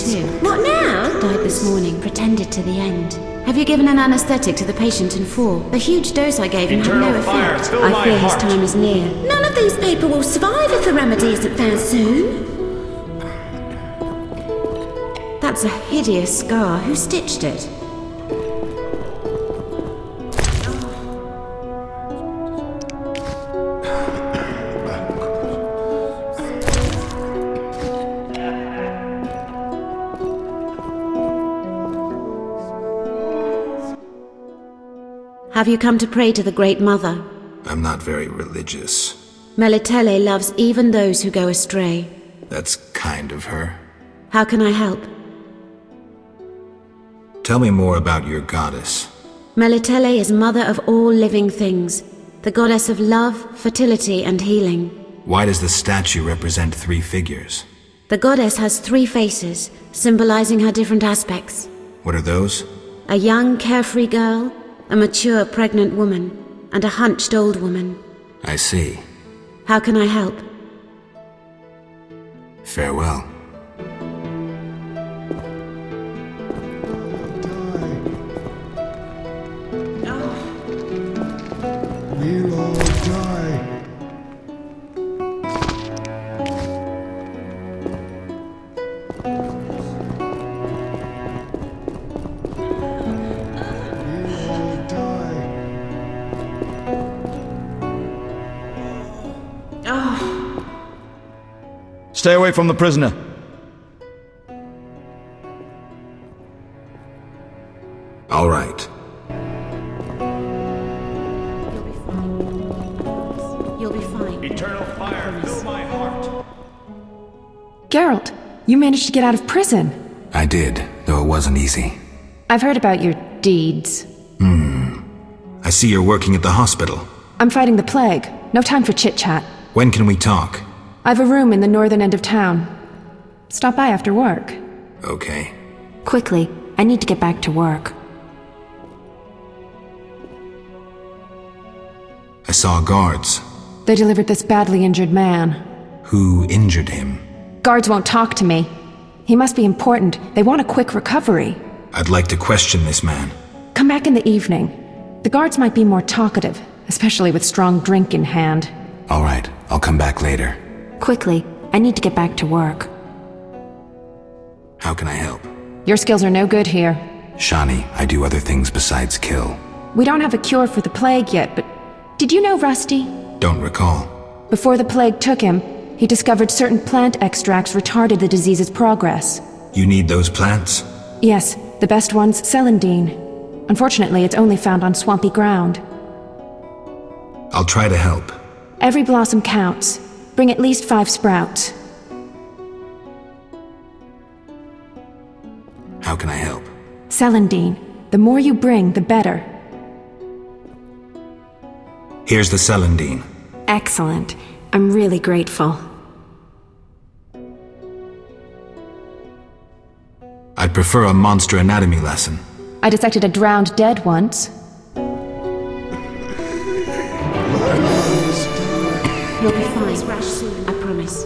too. What now? Died this morning, pretended to the end. Have you given an anesthetic to the patient in 4? The huge dose I gave him had no effect. I fear his time is near. None of these people will survive if the remedy isn't found soon. That's a hideous scar. Who stitched it? Have you come to pray to the Great Mother? I'm not very religious. Melitele loves even those who go astray. That's kind of her. How can I help? Tell me more about your goddess. Melitele is mother of all living things, the goddess of love, fertility, and healing. Why does the statue represent 3 figures? The goddess has 3 faces, symbolizing her different aspects. What are those? A young, carefree girl, a mature, pregnant woman, and a hunched old woman. I see. How can I help? Farewell. We'll all die. Stay away from the prisoner. All right. You'll be fine. Eternal fire, fill my heart. Geralt, you managed to get out of prison. I did, though it wasn't easy. I've heard about your deeds. I see you're working at the hospital. I'm fighting the plague. No time for chit-chat. When can we talk? I've a room in the northern end of town. Stop by after work. Okay. Quickly, I need to get back to work. I saw guards. They delivered this badly injured man. Who injured him? Guards won't talk to me. He must be important. They want a quick recovery. I'd like to question this man. Come back in the evening. The guards might be more talkative, especially with strong drink in hand. All right, I'll come back later. Quickly, I need to get back to work. How can I help? Your skills are no good here. Shani, I do other things besides kill. We don't have a cure for the plague yet, but did you know Rusty? Don't recall. Before the plague took him, he discovered certain plant extracts retarded the disease's progress. You need those plants? Yes, the best one's celandine. Unfortunately, it's only found on swampy ground. I'll try to help. Every blossom counts. Bring at least 5 sprouts. How can I help? Celandine. The more you bring, the better. Here's the celandine. Excellent. I'm really grateful. I'd prefer a monster anatomy lesson. I dissected a drowned dead once. You'll be fine. I promise.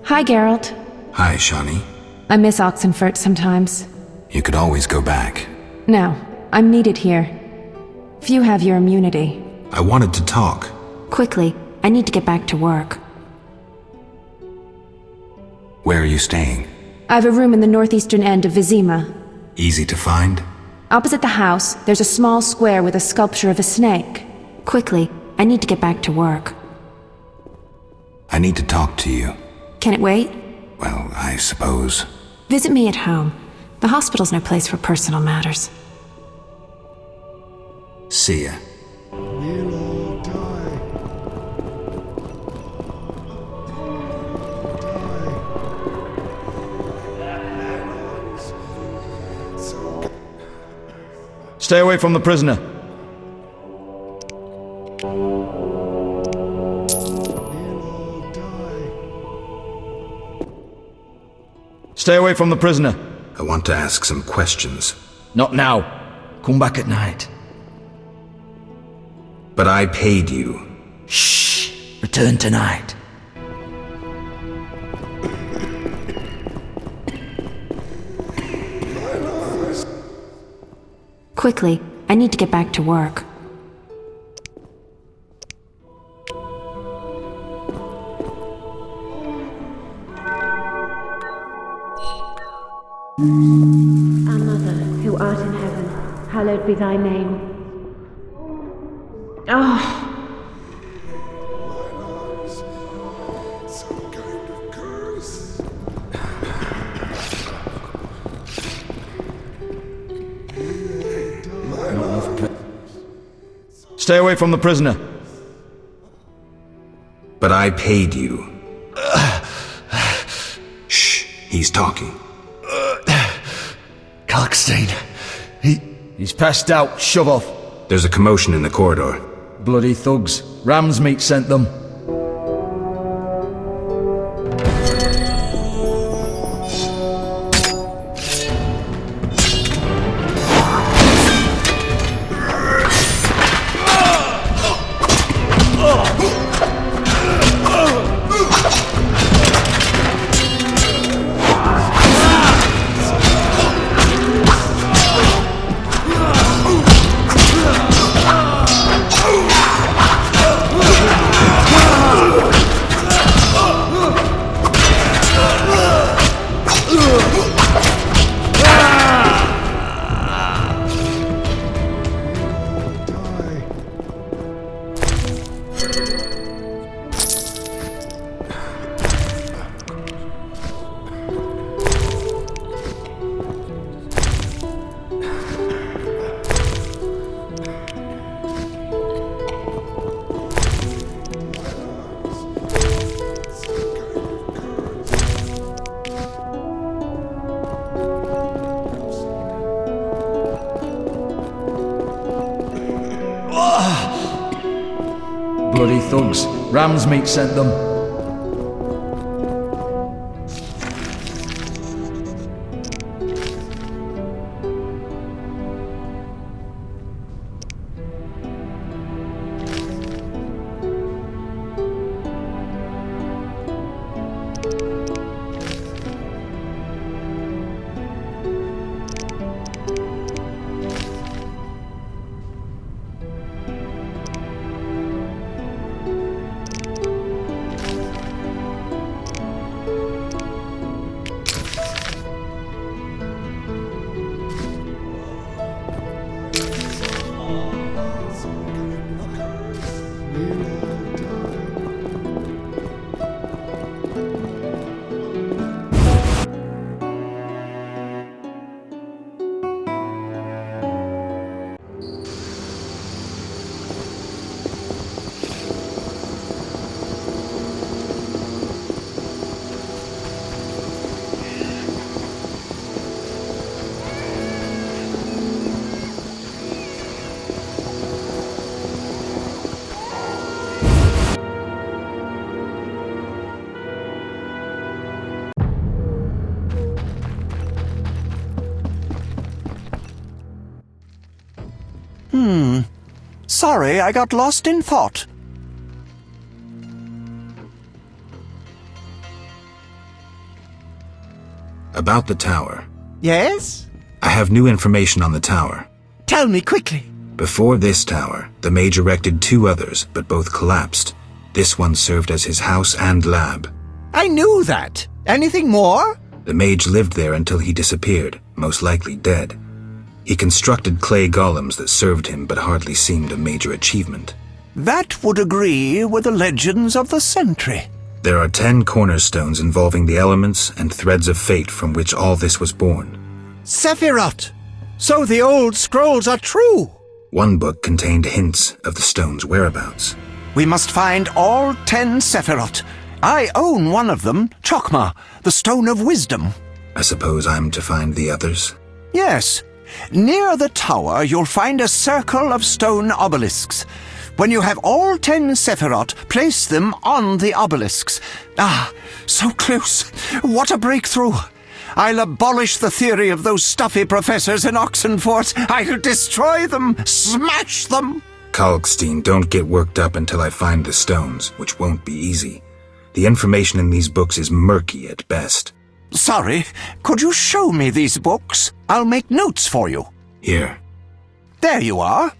Hi, Geralt. Hi, Shani. I miss Oxenfurt sometimes. You could always go back. No, I'm needed here. Few have your immunity. I wanted to talk. Quickly, I need to get back to work. Where are you staying? I have a room in the northeastern end of Vizima. Easy to find? Opposite the house, there's a small square with a sculpture of a snake. Quickly, I need to get back to work. I need to talk to you. Can it wait? Well, I suppose. Visit me at home. The hospital's no place for personal matters. See ya. We'll all die. Die. Stay away from the prisoner. We'll all die. Stay away from the prisoner. I want to ask some questions. Not now. Come back at night. But I paid you. Shh. Return tonight. Quickly, I need to get back to work. Our Mother, who art in heaven, hallowed be thy name. Oh, Some kind of curse. Stay away from the prisoner. But I paid you. Shh, he's talking. Kalkstein. He's passed out. Shove off. There's a commotion in the corridor. Bloody thugs. Ram's meat sent them. Bloody thugs. Ram's meat sent them. Sorry, I got lost in thought. About the tower. Yes? I have new information on the tower. Tell me quickly. Before this tower, the mage erected 2 others, but both collapsed. This one served as his house and lab. I knew that. Anything more? The mage lived there until he disappeared, most likely dead. He constructed clay golems that served him but hardly seemed a major achievement. That would agree with the legends of the century. There are 10 cornerstones involving the elements and threads of fate from which all this was born. Sephirot! So the old scrolls are true! One book contained hints of the stone's whereabouts. We must find all 10 Sephirot. I own one of them, Chokmah, the Stone of Wisdom. I suppose I'm to find the others? Yes, Near the tower, you'll find a circle of stone obelisks. When you have all 10 Sephirot, place them on the obelisks. Ah, so close. What a breakthrough. I'll abolish the theory of those stuffy professors in Oxenfort. I'll destroy them, smash them. Kalkstein, don't get worked up until I find the stones, which won't be easy. The information in these books is murky at best. Sorry, could you show me these books? I'll make notes for you. Here. There you are.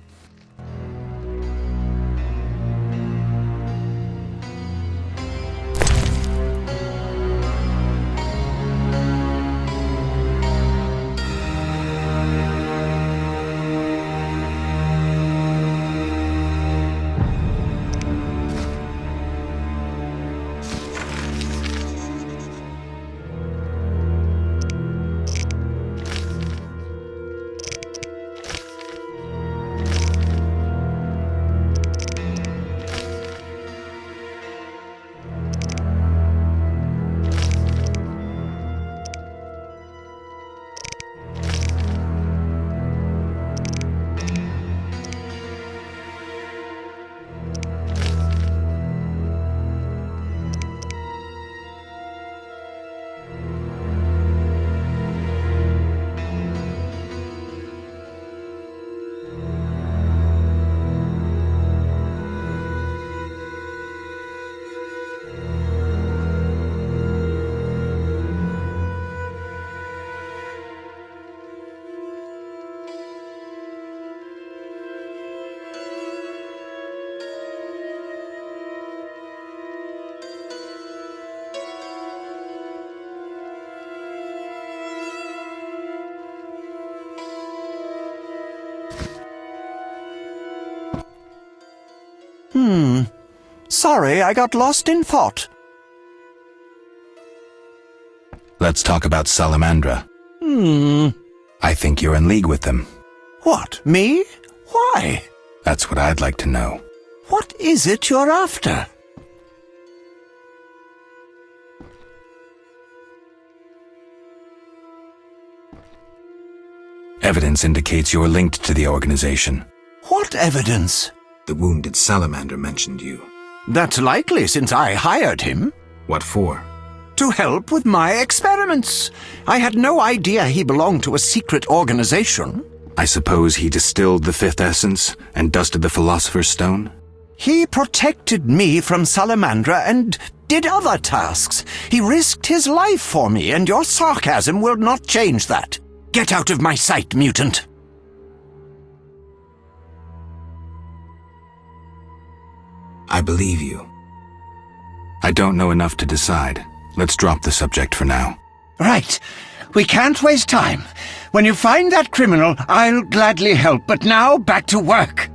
Sorry, I got lost in thought. Let's talk about Salamandra. I think you're in league with them. What, me? Why? That's what I'd like to know. What is it you're after? Evidence indicates you're linked to the organization. What evidence? The wounded salamander mentioned you. That's likely since I hired him. What for? To help with my experiments. I had no idea he belonged to a secret organization. I suppose he distilled the fifth essence and dusted the Philosopher's Stone? He protected me from Salamandra and did other tasks. He risked his life for me, and your sarcasm will not change that. Get out of my sight, mutant. I believe you. I don't know enough to decide. Let's drop the subject for now. Right. We can't waste time. When you find that criminal, I'll gladly help, but now back to work.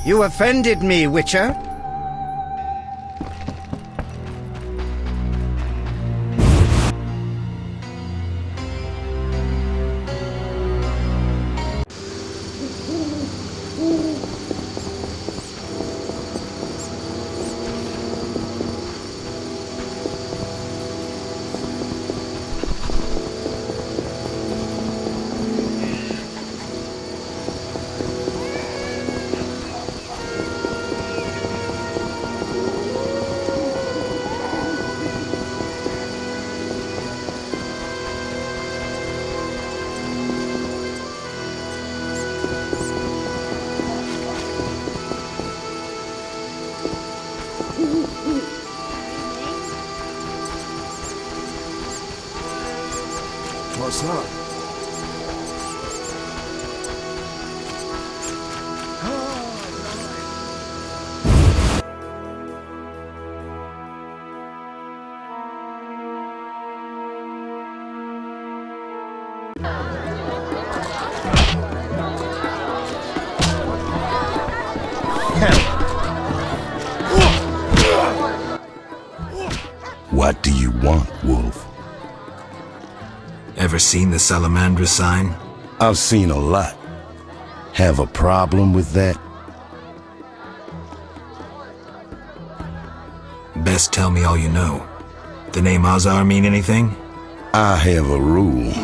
You offended me, Witcher. What's that? What do you want, Wolf? Ever seen the Salamandra sign? I've seen a lot. Have a problem with that? Best tell me all you know. The name Azar mean anything? I have a rule.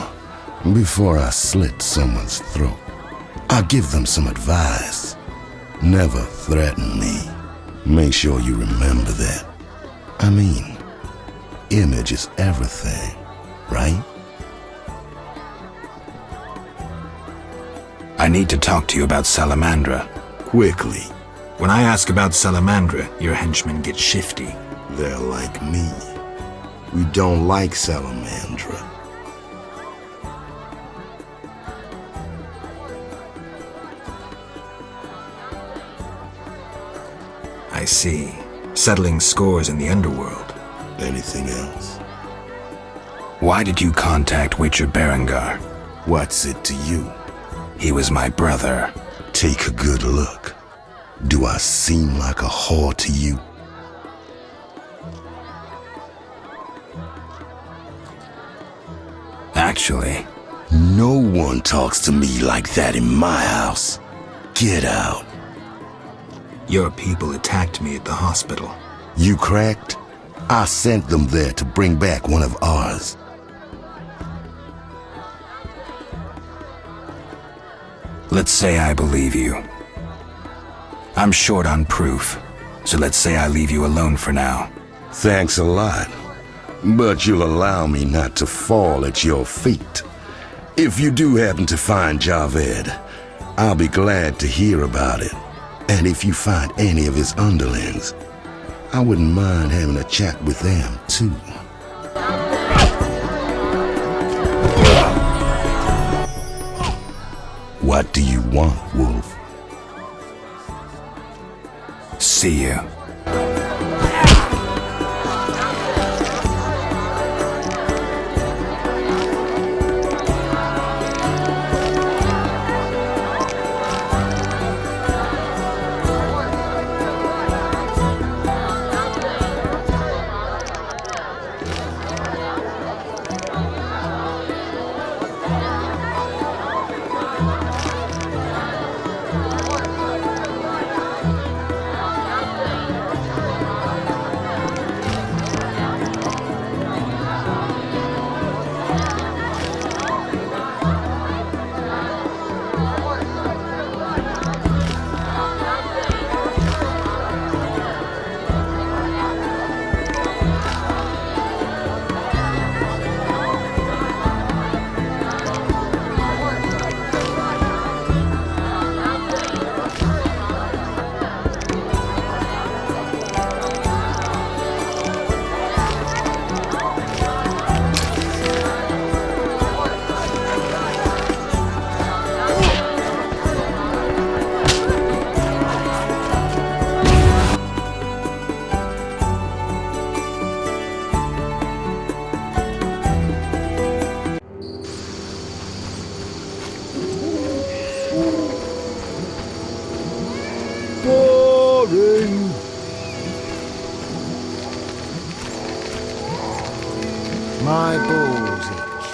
Before I slit someone's throat, I give them some advice. Never threaten me. Make sure you remember that. I mean, image is everything, right? I need to talk to you about Salamandra. Quickly. When I ask about Salamandra, your henchmen get shifty. They're like me. We don't like Salamandra. I see. Settling scores in the underworld. Anything else? Why did you contact Witcher Berengar? What's it to you? He was my brother. Take a good look. Do I seem like a whore to you? Actually, No one talks to me like that in my house. Get out. your people attacked me at the hospital. You cracked? I sent them there to bring back one of ours. Let's say I believe you. I'm short on proof, so let's say I leave you alone for now. Thanks a lot. But you'll allow me not to fall at your feet. If you do happen to find Javed, I'll be glad to hear about it. And if you find any of his underlings, I wouldn't mind having a chat with them, too. What do you want, Wolf? See you. My balls itch.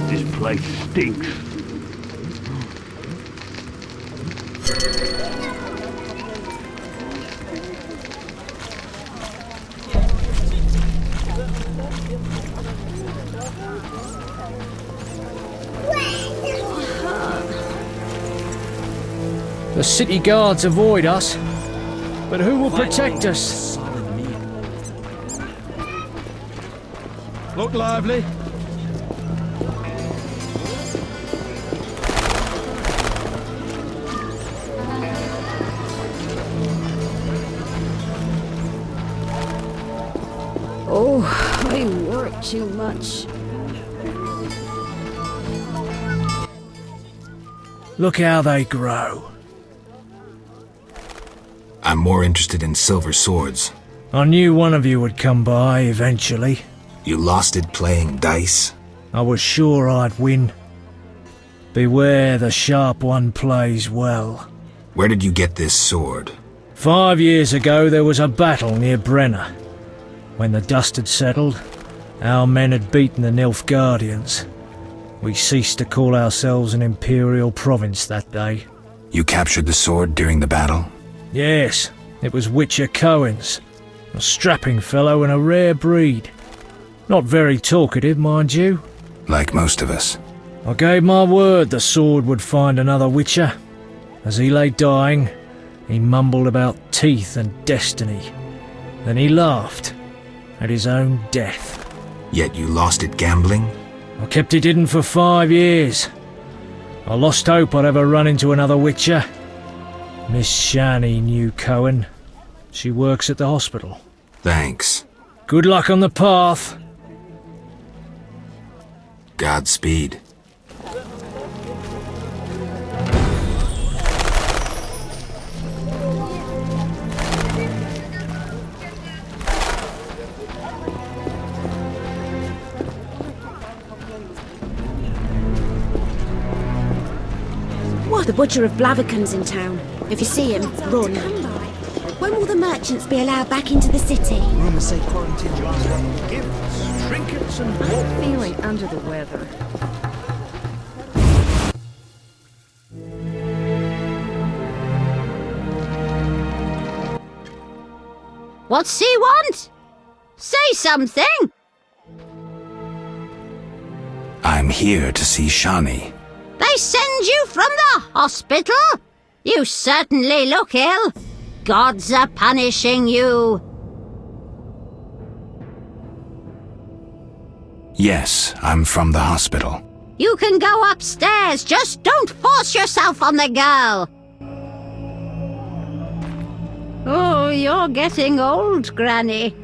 This place stinks. The city guards avoid us, but who will protect us? Look lively. Oh, I work too much. Look how they grow. I'm more interested in silver swords. I knew one of you would come by eventually. You lost it playing dice? I was sure I'd win. Beware the sharp one plays well. Where did you get this sword? 5 years ago there was a battle near Brenner. When the dust had settled, our men had beaten the Nilfgaardians. We ceased to call ourselves an imperial province that day. You captured the sword during the battle? Yes, It was Witcher Cohen's. A strapping fellow and a rare breed. Not very talkative, mind you. Like most of us. I gave my word the sword would find another Witcher. As he lay dying, he mumbled about teeth and destiny. Then he laughed at his own death. Yet you lost it gambling? I kept it hidden for 5 years. I lost hope I'd ever run into another Witcher. Miss Shani knew Cohen. She works at the hospital. Thanks. Good luck on the path. Godspeed. What? The butcher of Blaviken's in town. If you see him, run. When will the merchants be allowed back into the city? Rumors say quarantine last gifts, trinkets, and I'm feeling under the weather. What's he want? Say something! I'm here to see Shani. They send you from the hospital? You certainly look ill. Gods are punishing you. Yes, I'm from the hospital. You can go upstairs, just don't force yourself on the girl. Oh, you're getting old, Granny.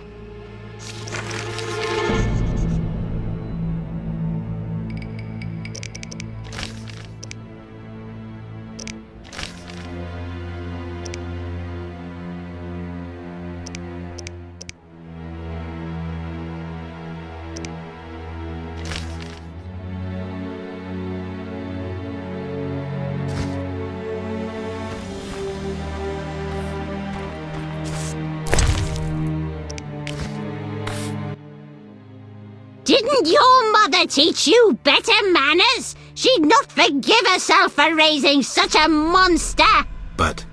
Didn't your mother teach you better manners? She'd not forgive herself for raising such a monster. But...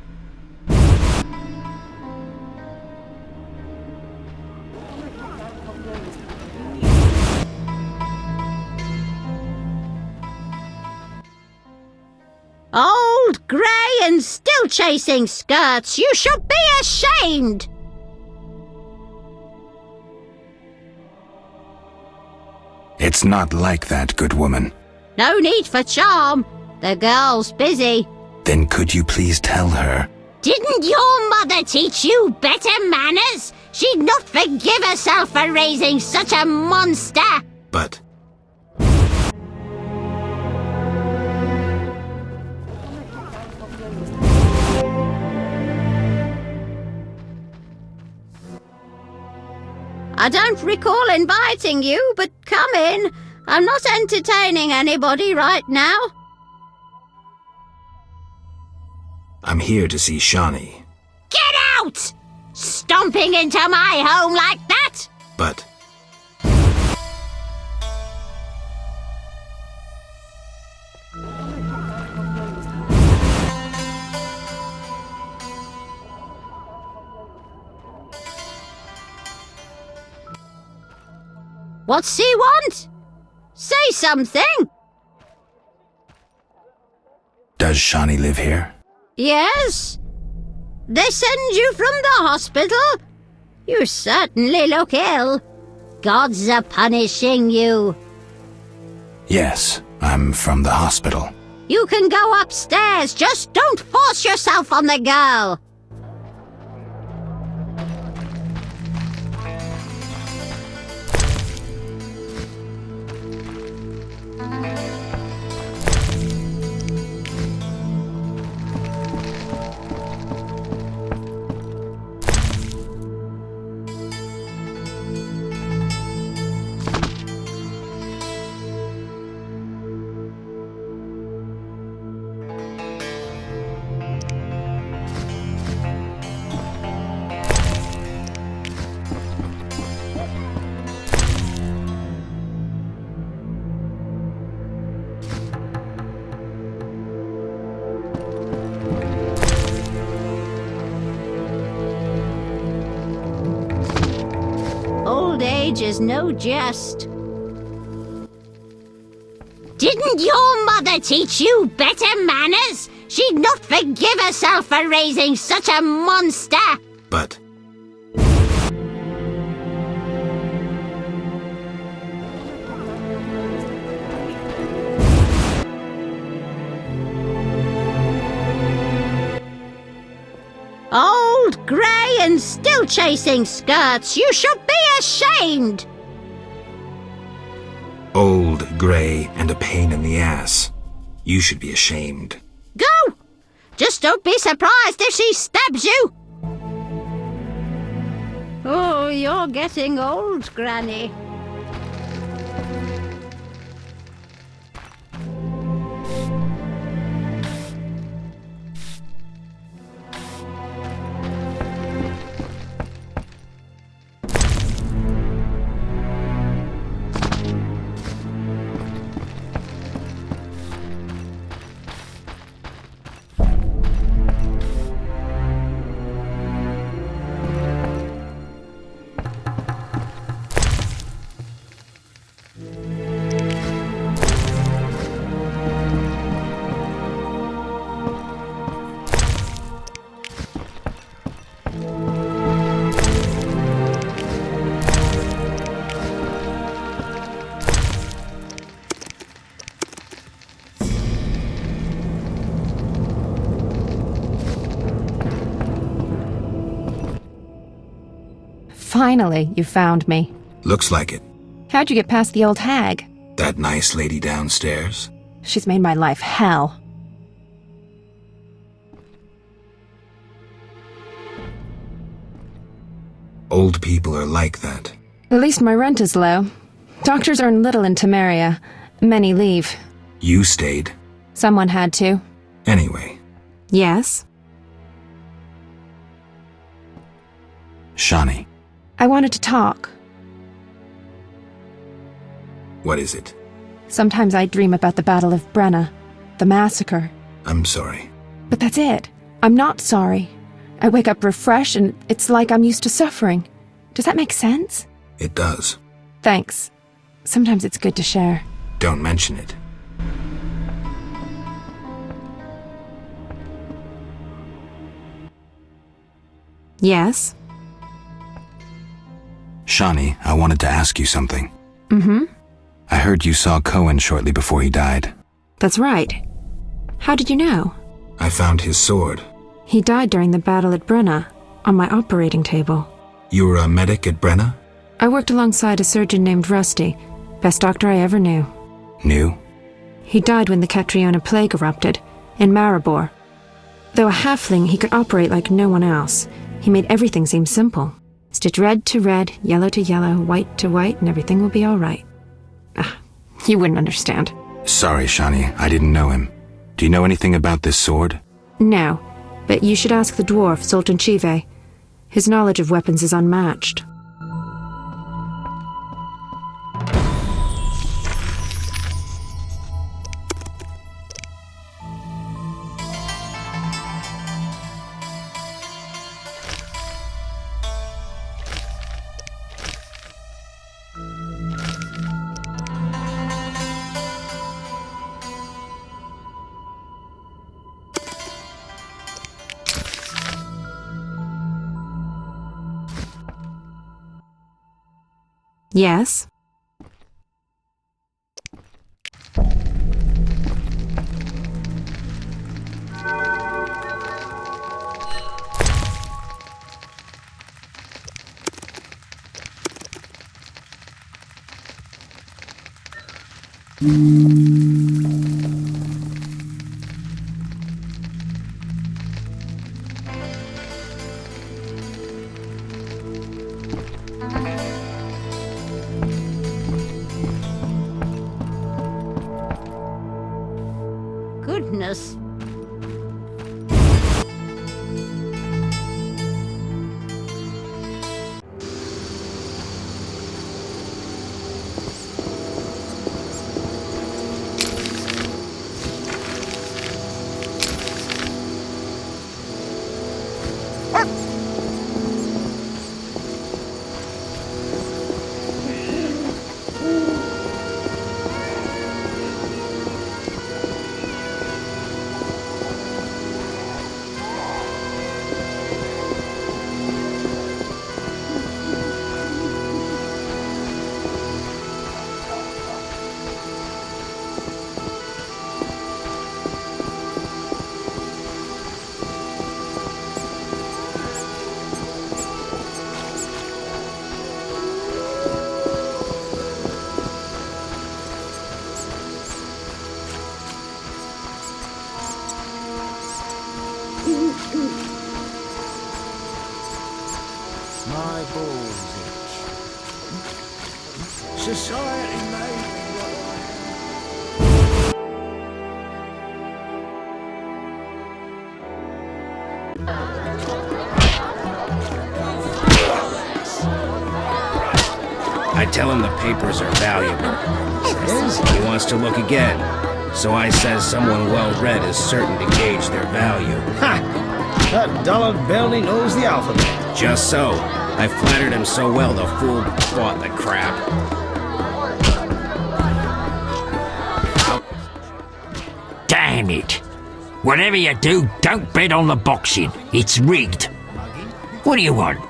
Old, grey, and still chasing skirts. You should be ashamed. It's not like that, good woman. No need for charm. The girl's busy. Then could you please tell her? Didn't your mother teach you better manners? She'd not forgive herself for raising such a monster. But... I don't recall inviting you, but come in. I'm not entertaining anybody right now. I'm here to see Shani. Get out! Stomping into my home like that? But... What's he want? Say something! Does Shani live here? Yes? They send you from the hospital? You certainly look ill. Gods are punishing you. Yes, I'm from the hospital. You can go upstairs, just don't force yourself on the girl. age is no jest. Didn't your mother teach you better manners? She'd not forgive herself for raising such a monster! But... Old, grey, and still chasing skirts! You should be ashamed! Old, grey, and a pain in the ass. You should be ashamed. Go! Just don't be surprised if she stabs you! Oh, you're getting old, Granny. Finally, you found me. Looks like it. How'd you get past the old hag? That nice lady downstairs? She's made my life hell. Old people are like that. At least my rent is low. Doctors earn little in Temeria. Many leave. You stayed. Someone had to. Anyway. Yes? Shani. I wanted to talk. What is it? Sometimes I dream about the Battle of Brenna, the massacre. I'm sorry. But that's it. I'm not sorry. I wake up refreshed and it's like I'm used to suffering. Does that make sense? It does. Thanks. Sometimes it's good to share. Don't mention it. Yes? Shani, I wanted to ask you something. Mm-hmm. I heard you saw Cohen shortly before he died. That's right. How did you know? I found his sword. He died during the battle at Brenna, on my operating table. You were a medic at Brenna? I worked alongside a surgeon named Rusty, best doctor I ever knew. Knew? He died when the Catriona plague erupted, in Maribor. Though a halfling, he could operate like no one else. He made everything seem simple. Stitch red to red, yellow to yellow, white to white, and everything will be all right. You wouldn't understand. Sorry, Shani, I didn't know him. Do you know anything about this sword? No, but you should ask the dwarf, Sultan Chive. His knowledge of weapons is unmatched. Yes? Goodness. My balls itch. Society made me what I tell him the papers are valuable. Says he wants to look again. So I says someone well-read is certain to gauge their value. Ha! That dullard barely knows the alphabet. Just so. I flattered him so well the fool bought the crap. Damn it! Whatever you do, don't bet on the boxing. It's rigged. What do you want?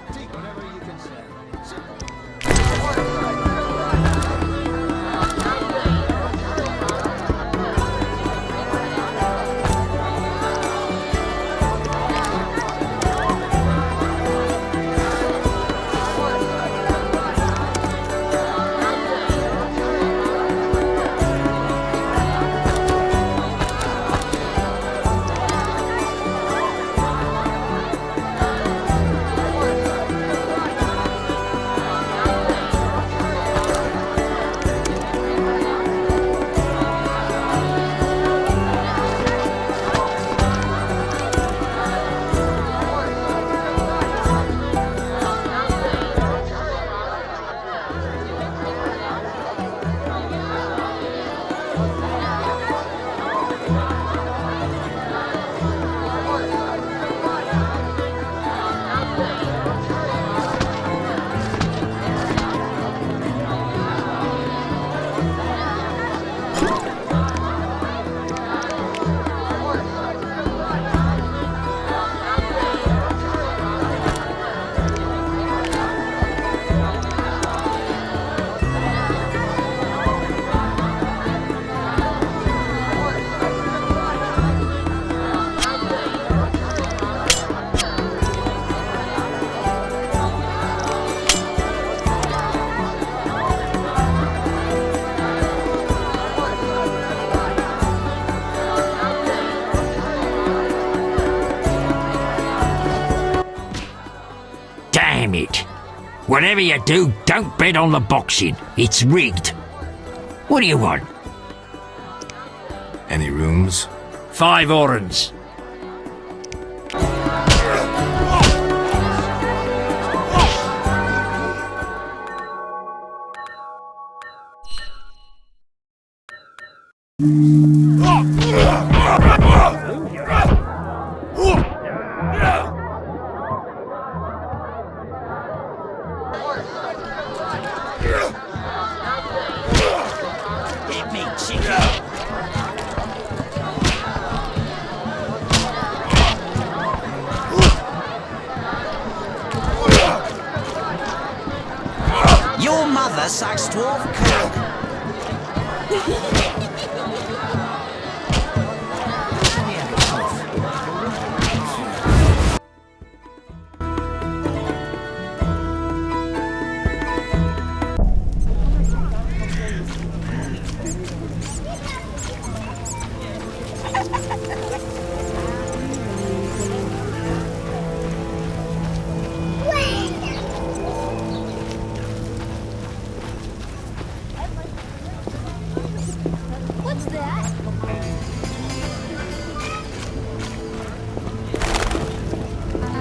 Damn it! Whatever you do, don't bet on the boxing. It's rigged. What do you want? Any rooms? 5 orens. Your mother sucks dwarf cock.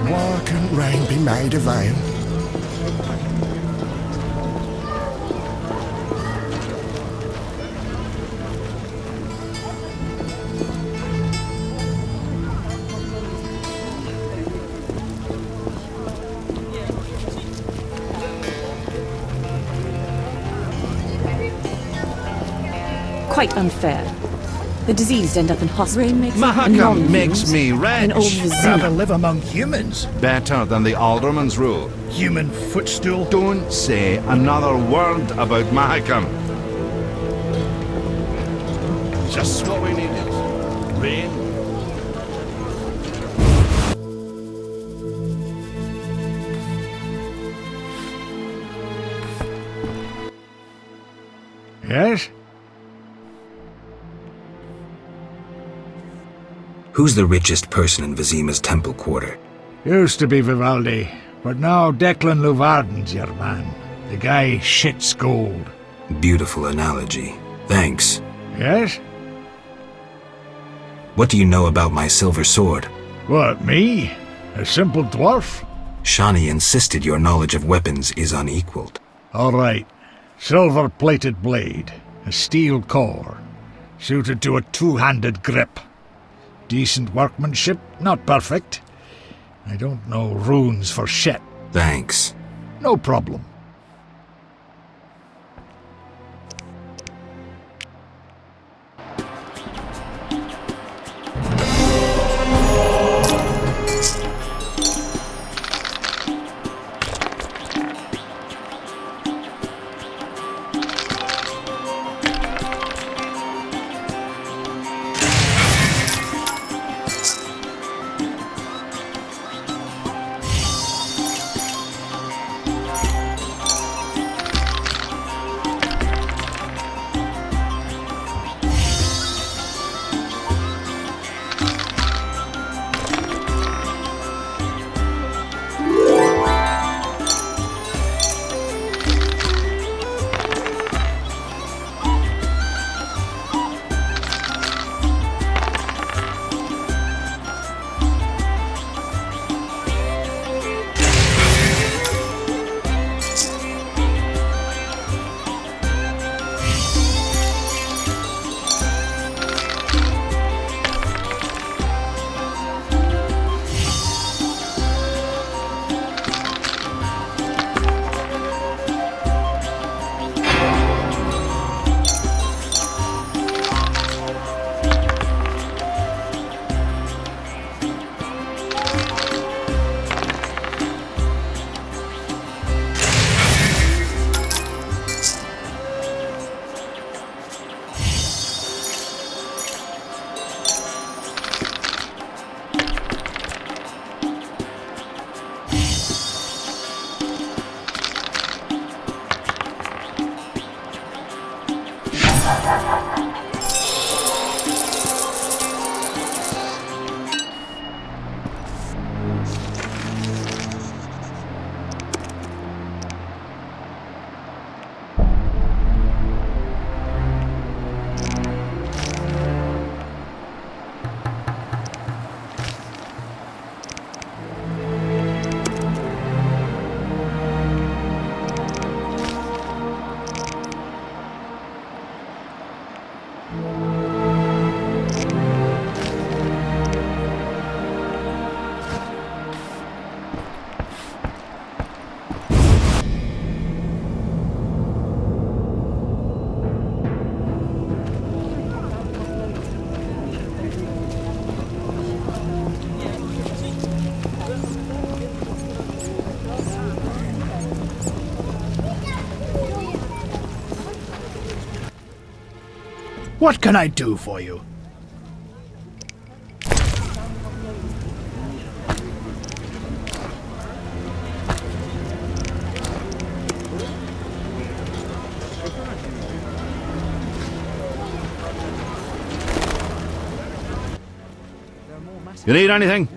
Why couldn't rain be made of ale? Quite unfair. The diseased end up in hospital. Mahakam makes me An old rich. vizima. Rather live among humans. Better than the alderman's rule. Human footstool. Don't say another word about Mahakam. Just what we needed. Rain. Yes? Who's the richest person in Vizima's temple quarter? Used to be Vivaldi, But now Declan Luvarden's your man. The guy shits gold. Beautiful analogy. Thanks. Yes? What do you know about my silver sword? What, me? A simple dwarf? Shani insisted your knowledge of weapons is unequaled. All right. Silver-plated blade. A steel core. Suited to a two-handed grip. Decent workmanship, not perfect. I don't know runes for shit. Thanks. No problem. What can I do for you? You need anything?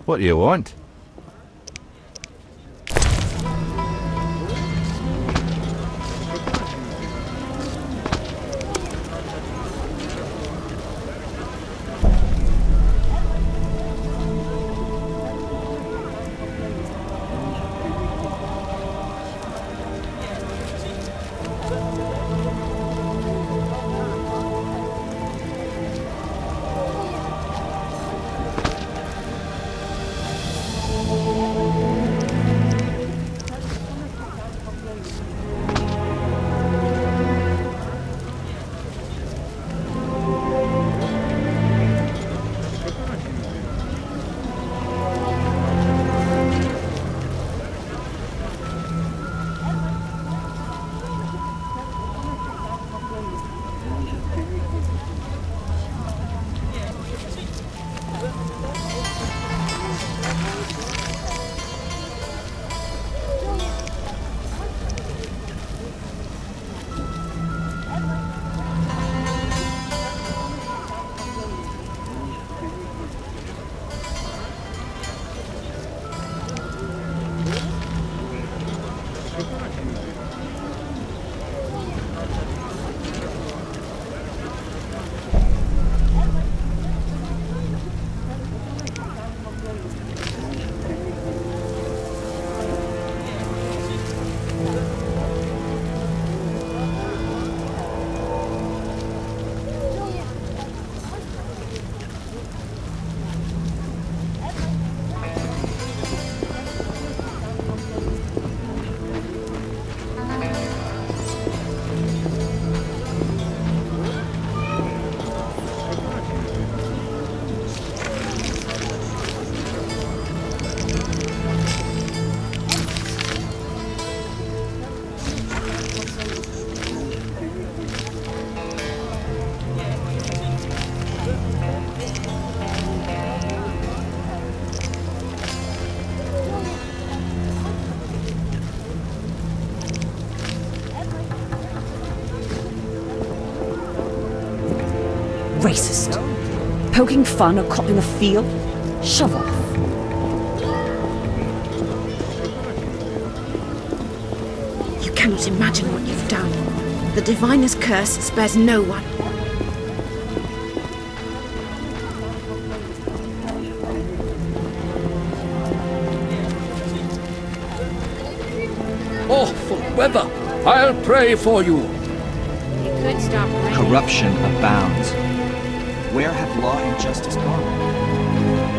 What do you want? racist. Poking fun or copping a feel? Shove off. You cannot imagine what you've done. The Diviner's curse spares no one. Awful weather! I'll pray for you! You could stop raining. Corruption abounds. Where have law and justice gone?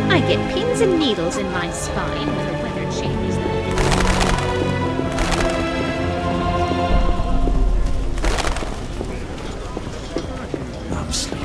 I get pins and needles in my spine when the weather changes. I'm sleepy.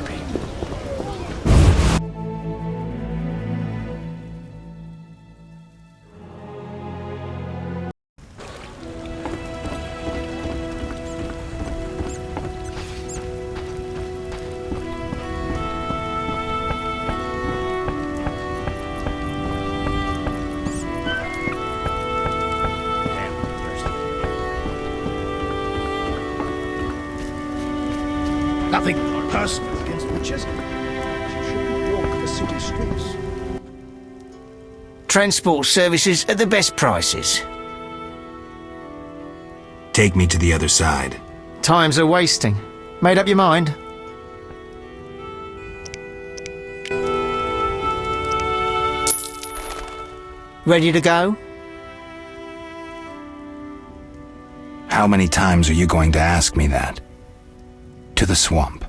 Nothing personal against witches. She shouldn't walk the city streets. Transport services at the best prices. Take me to the other side. Times are wasting. Made up your mind? Ready to go? How many times are you going to ask me that? To the swamp.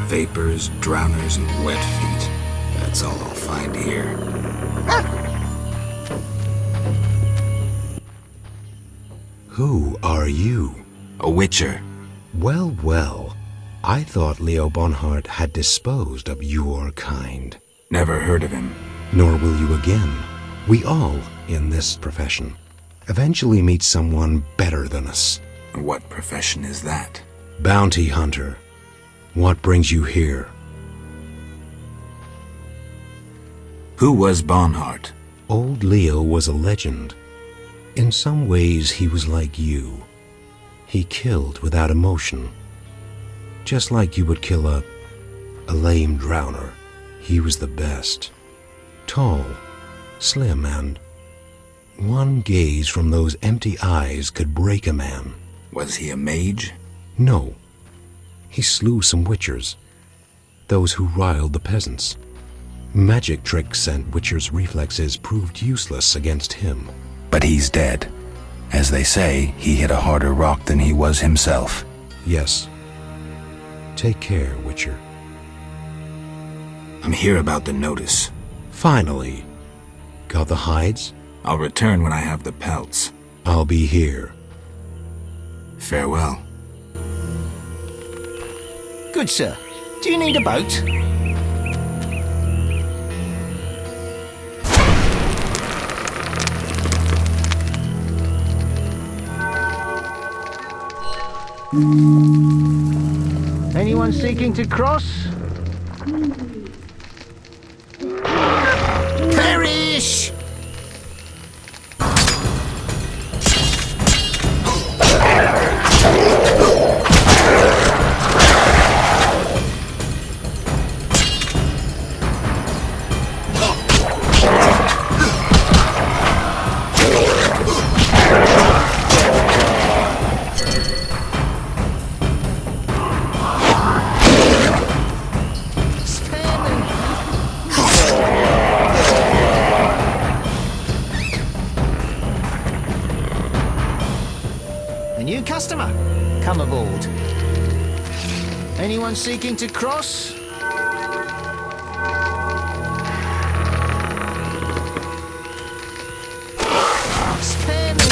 Vapors, drowners, and wet feet. That's all I'll find here. Who are you? A witcher. Well, well. I thought Leo Bonhart had disposed of your kind. Never heard of him. Nor will you again. We all, in this profession, eventually meet someone better than us. What profession is that? Bounty hunter. What brings you here? Who was Bonhart? Old Leo was a legend. In some ways, he was like you. He killed without emotion. Just like you would kill a lame drowner. He was the best. Tall, slim, and one gaze from those empty eyes could break a man. Was he a mage? No. He slew some witchers, those who riled the peasants. Magic tricks and witchers' reflexes proved useless against him. But he's dead. As they say, he hit a harder rock than he was himself. Yes. Take care, Witcher. I'm here about the notice. Finally. Got the hides? I'll return when I have the pelts. I'll be here. Farewell. Good sir. Do you need a boat? Anyone seeking to cross? Perish! Customer, come aboard. Anyone seeking to cross? Spare me.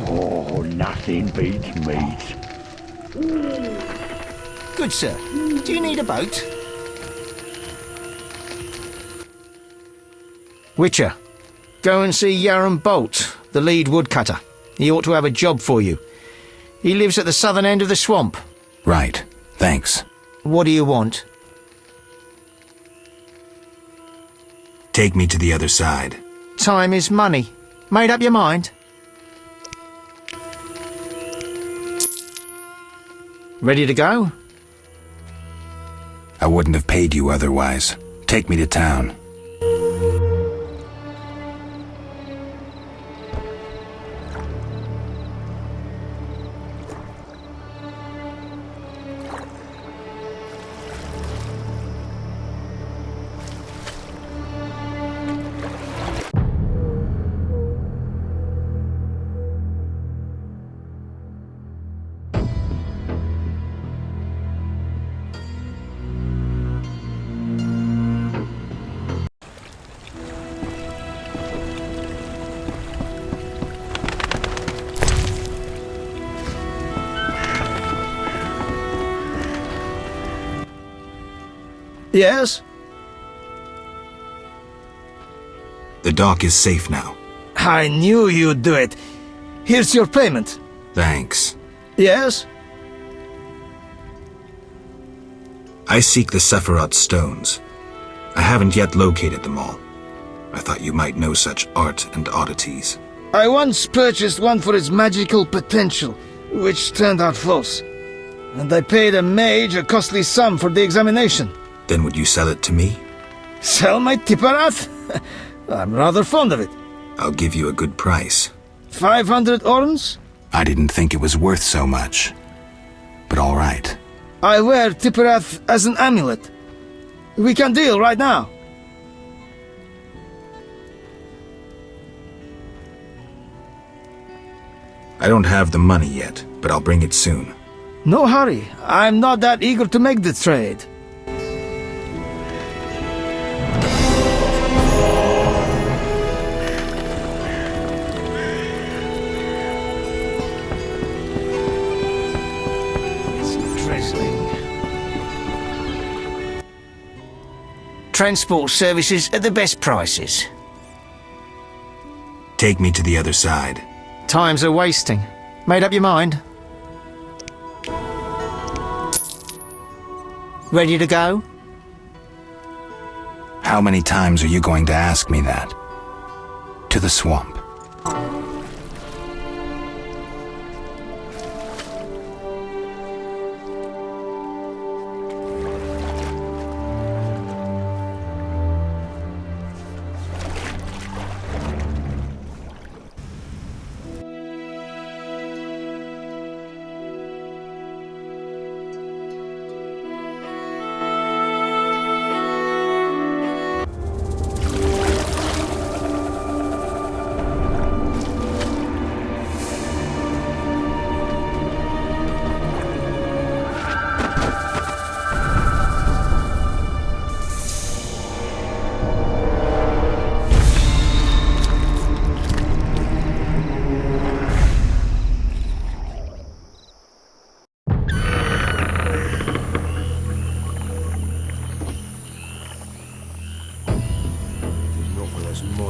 Oh, nothing beats meat. Good sir. Do you need a boat? Witcher, go and see Yarin Bolt, the lead woodcutter. He ought to have a job for you. He lives at the southern end of the swamp. Right. Thanks. What do you want? Take me to the other side. Time is money. Made up your mind? Ready to go? I wouldn't have paid you otherwise. Take me to town. Yes? The dock is safe now. I knew you'd do it. Here's your payment. Thanks. Yes? I seek the Sephirot stones. I haven't yet located them all. I thought you might know such art and oddities. I once purchased one for its magical potential, which turned out false. And I paid a mage a costly sum for the examination. Then would you sell it to me? Sell my Tipperath? I'm rather fond of it. I'll give you a good price. 500 orns? I didn't think it was worth so much. But all right. I wear Tipperath as an amulet. We can deal right now. I don't have the money yet, but I'll bring it soon. No hurry. I'm not that eager to make the trade. Transport services at the best prices. Take me to the other side. Times are wasting. Made up your mind? Ready to go? How many times are you going to ask me that? To the swamp.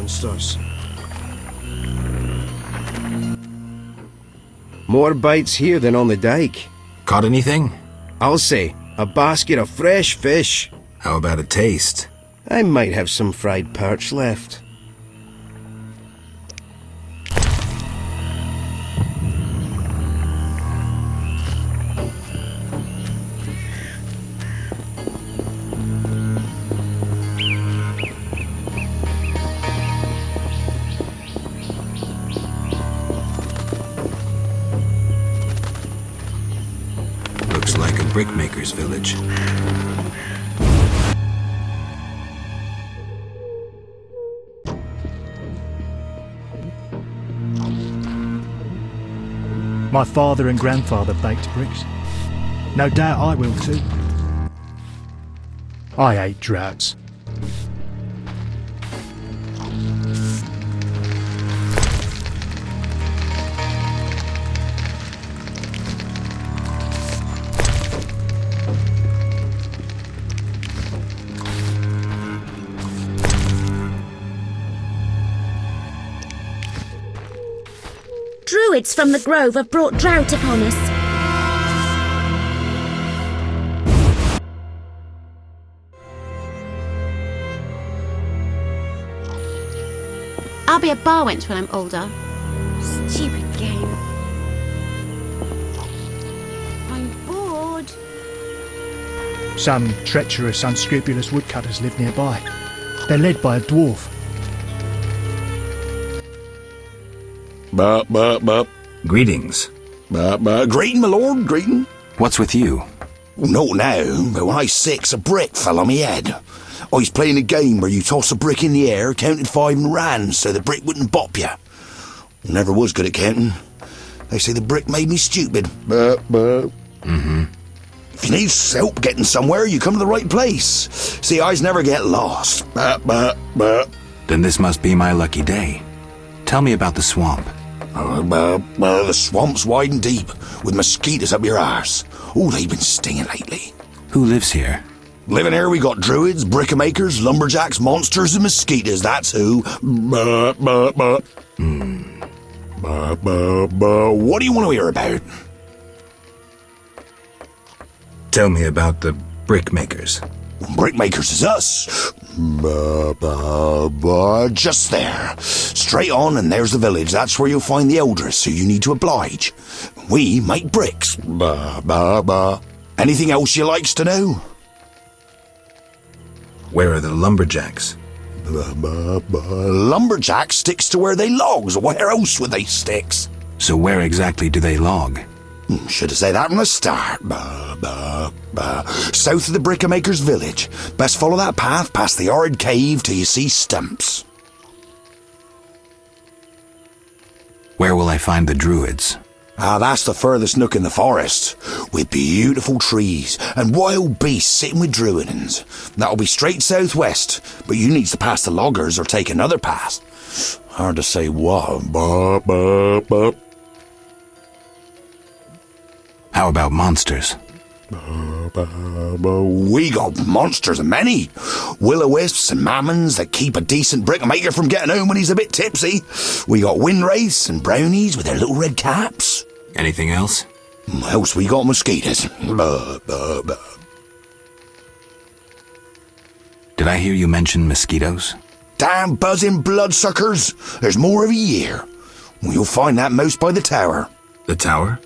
monsters. More bites here than on the dike. Caught anything? I'll say, a basket of fresh fish. How about a taste? I might have some fried perch left. Looks like a Brickmakers village. My father and grandfather baked bricks. No doubt I will too. I hate droughts. Druids from the grove have brought drought upon us. I'll be a bar wench when I'm older. Stupid game. I'm bored. Some treacherous, unscrupulous woodcutters live nearby. They're led by a dwarf. Greetings. Greeting, my lord, greeting. What's with you? Not now, but when I was 6, a brick fell on me head. I was playing a game where you toss a brick in the air, counted 5 and ran so the brick wouldn't bop you. Never was good at counting. They say the brick made me stupid. Mm-hmm. If you need help getting somewhere, you come to the right place. See, I never get lost. Then this must be my lucky day. Tell me about the swamp. The swamp's wide and deep, with mosquitoes up your arse. Oh, they've been stinging lately. Who lives here? Living here, we got druids, brickmakers, lumberjacks, monsters, and mosquitoes. That's who. What do you want to hear about? Tell me about the Brickmakers. Brickmakers is us. Just there. Straight on, and there's the village. That's where you'll find the eldress, who you need to oblige. We make bricks. Anything else you likes to know? Where are the Lumberjacks? Lumberjack sticks to where they logs. Where else would they sticks? So where exactly do they log? Should have said that from the start. South of the Brickmakers village. Best follow that path past the horrid cave till you see stumps. Where will I find the druids? That's the furthest nook in the forest, with beautiful trees and wild beasts sitting with druidins. That'll be straight southwest, but you need to pass the loggers or take another path. Hard to say what. How about monsters? We got monsters a many. Will-o-wisps and mammons that keep a decent brickmaker from getting home when he's a bit tipsy. We got windwraiths and brownies with their little red caps. Anything else? Else we got mosquitoes. Did I hear you mention mosquitoes? Damn buzzing bloodsuckers. There's more every year. You'll find that most by the tower. The tower?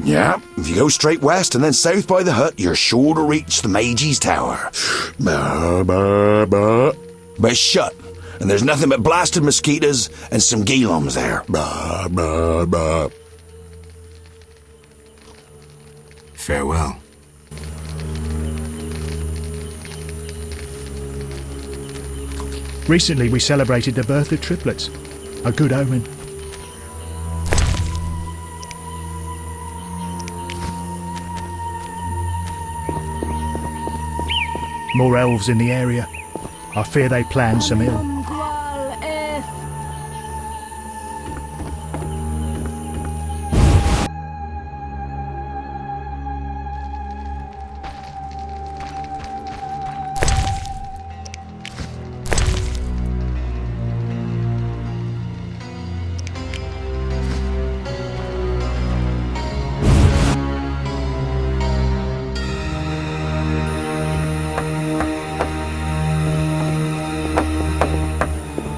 Yeah, if you go straight west and then south by the hut, you're sure to reach the Mage's tower. But it's shut, and there's nothing but blasted mosquitoes and some geelums there. Farewell. Recently we celebrated the birth of triplets. A good omen. More elves in the area. I fear they plan some ill.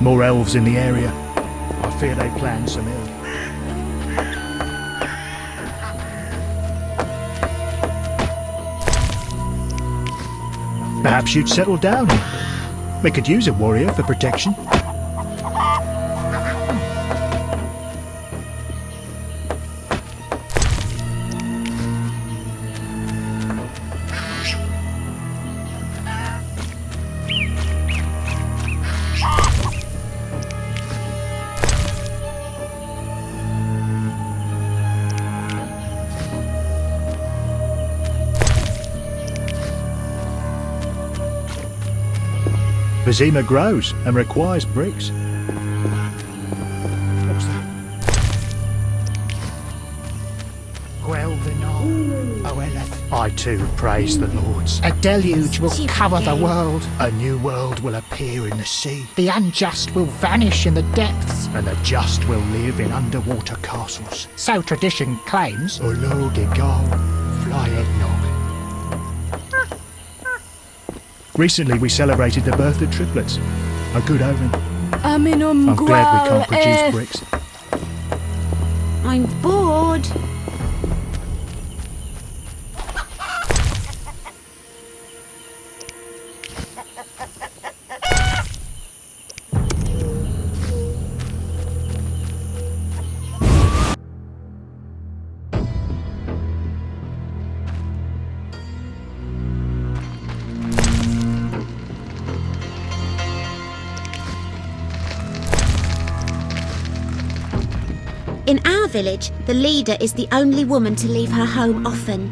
more elves in the area. I fear they plan some ill. Perhaps you'd settle down. We could use a warrior for protection. Vizima grows and requires bricks. What's that? I too praise the Lords. A deluge will cover the world. A new world will appear in the sea. The unjust will vanish in the depths. And the just will live in underwater castles. So tradition claims. Olo de Gol, fly eggnog. Recently we celebrated the birth of triplets. A good omen. I'm glad we can't produce bricks. I'm bored. In our village, the leader is the only woman to leave her home often.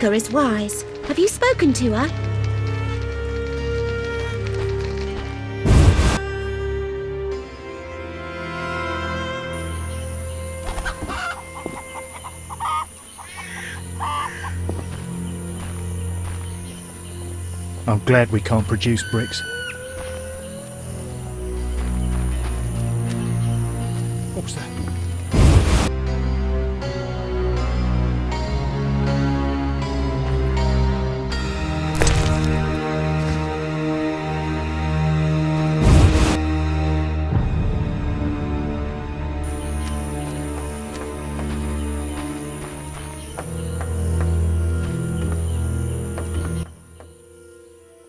Vasa is wise. Have you spoken to her? I'm glad we can't produce bricks. What was that?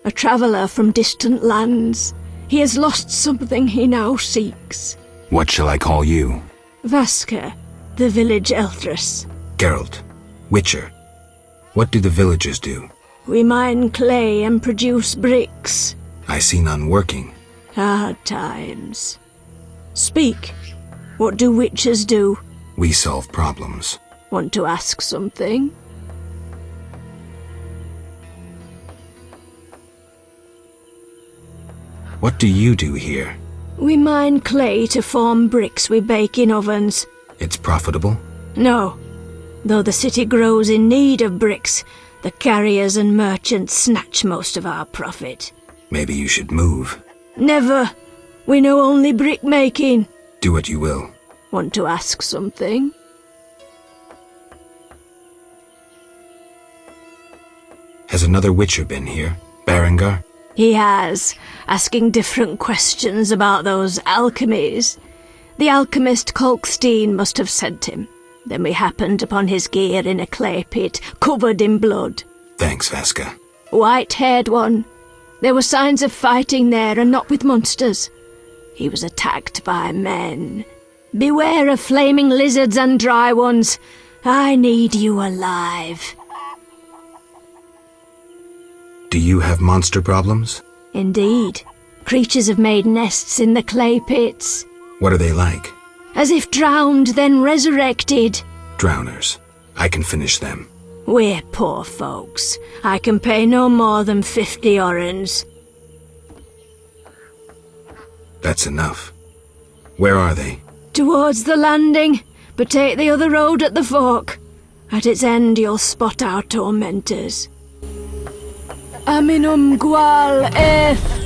A traveller from distant lands. He has lost something he now seeks. What shall I call you? Vasa, the village eldress. Geralt. Witcher. What do the villagers do? We mine clay and produce bricks. I see none working. Hard times. Speak. What do witchers do? We solve problems. Want to ask something? What do you do here? We mine clay to form bricks we bake in ovens. It's profitable? No. Though the city grows in need of bricks, the carriers and merchants snatch most of our profit. Maybe you should move. Never. We know only brickmaking. Do what you will. Want to ask something? Has another Witcher been here? Berengar? He has, asking different questions about those alchemies. The alchemist Kolkstein must have sent him. Then we happened upon his gear in a clay pit, covered in blood. Thanks, Vasa. White-haired one. There were signs of fighting there, and not with monsters. He was attacked by men. Beware of flaming lizards and dry ones. I need you alive. Do you have monster problems? Indeed. Creatures have made nests in the clay pits. What are they like? As if drowned, then resurrected. Drowners. I can finish them. We're poor folks. I can pay no more than 50 orens. That's enough. Where are they? Towards the landing, but take the other road at the fork. At its end you'll spot our tormentors. Aminum gual eth.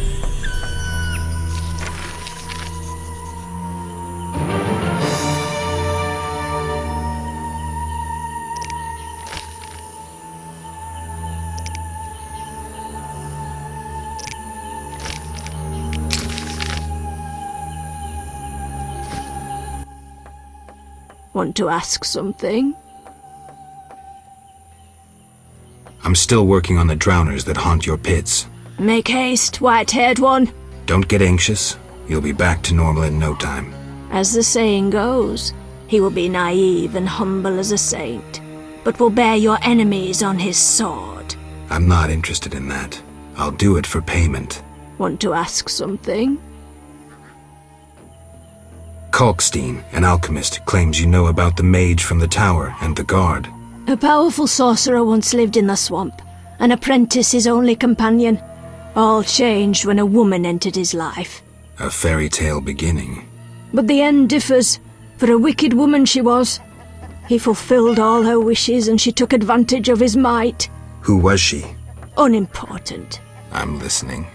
Want to ask something? I'm still working on the drowners that haunt your pits. Make haste, white-haired one. Don't get anxious. You'll be back to normal in no time. As the saying goes, he will be naive and humble as a saint, but will bear your enemies on his sword. I'm not interested in that. I'll do it for payment. Want to ask something? Kalkstein, an alchemist, claims you know about the mage from the tower and the guard. A powerful sorcerer once lived in the swamp, an apprentice his only companion. All changed when a woman entered his life. A fairy tale beginning. But the end differs, for a wicked woman she was. He fulfilled all her wishes and she took advantage of his might. Who was she? Unimportant. I'm listening.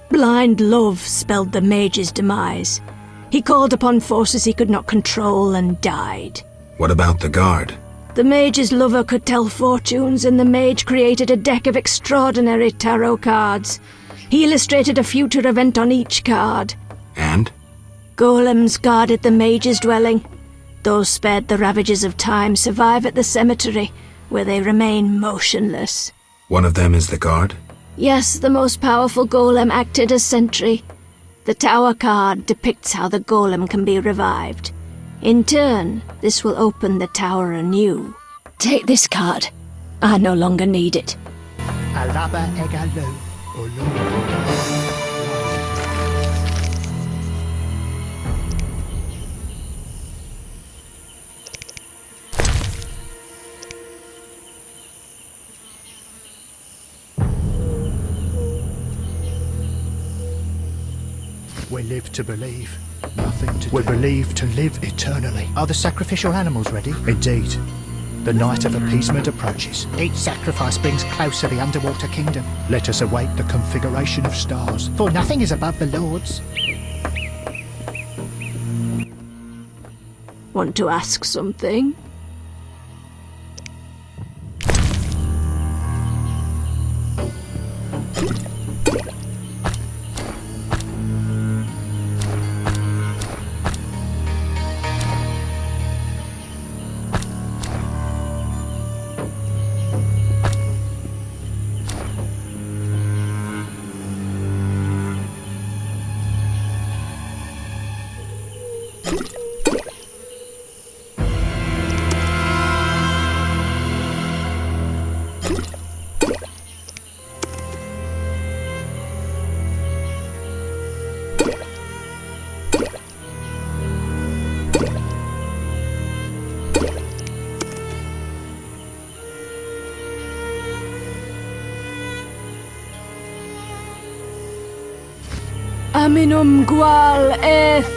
Blind love spelled the mage's demise. He called upon forces he could not control and died. What about the guard? The mage's lover could tell fortunes, and the mage created a deck of extraordinary tarot cards. He illustrated a future event on each card. And? Golems guarded the mage's dwelling. Those spared the ravages of time survive at the cemetery, where they remain motionless. One of them is the guard? Yes, the most powerful golem acted as sentry. The tower card depicts how the golem can be revived. In turn, this will open the tower anew. Take this card. I no longer need it. Alaba egalo, We live to believe. Nothing to do. We believe to live eternally. Are the sacrificial animals ready? Indeed. The night of appeasement approaches. Each sacrifice brings closer the underwater kingdom. Let us await the configuration of stars. For nothing is above the Lords. Want to ask something? Aminum gual eth.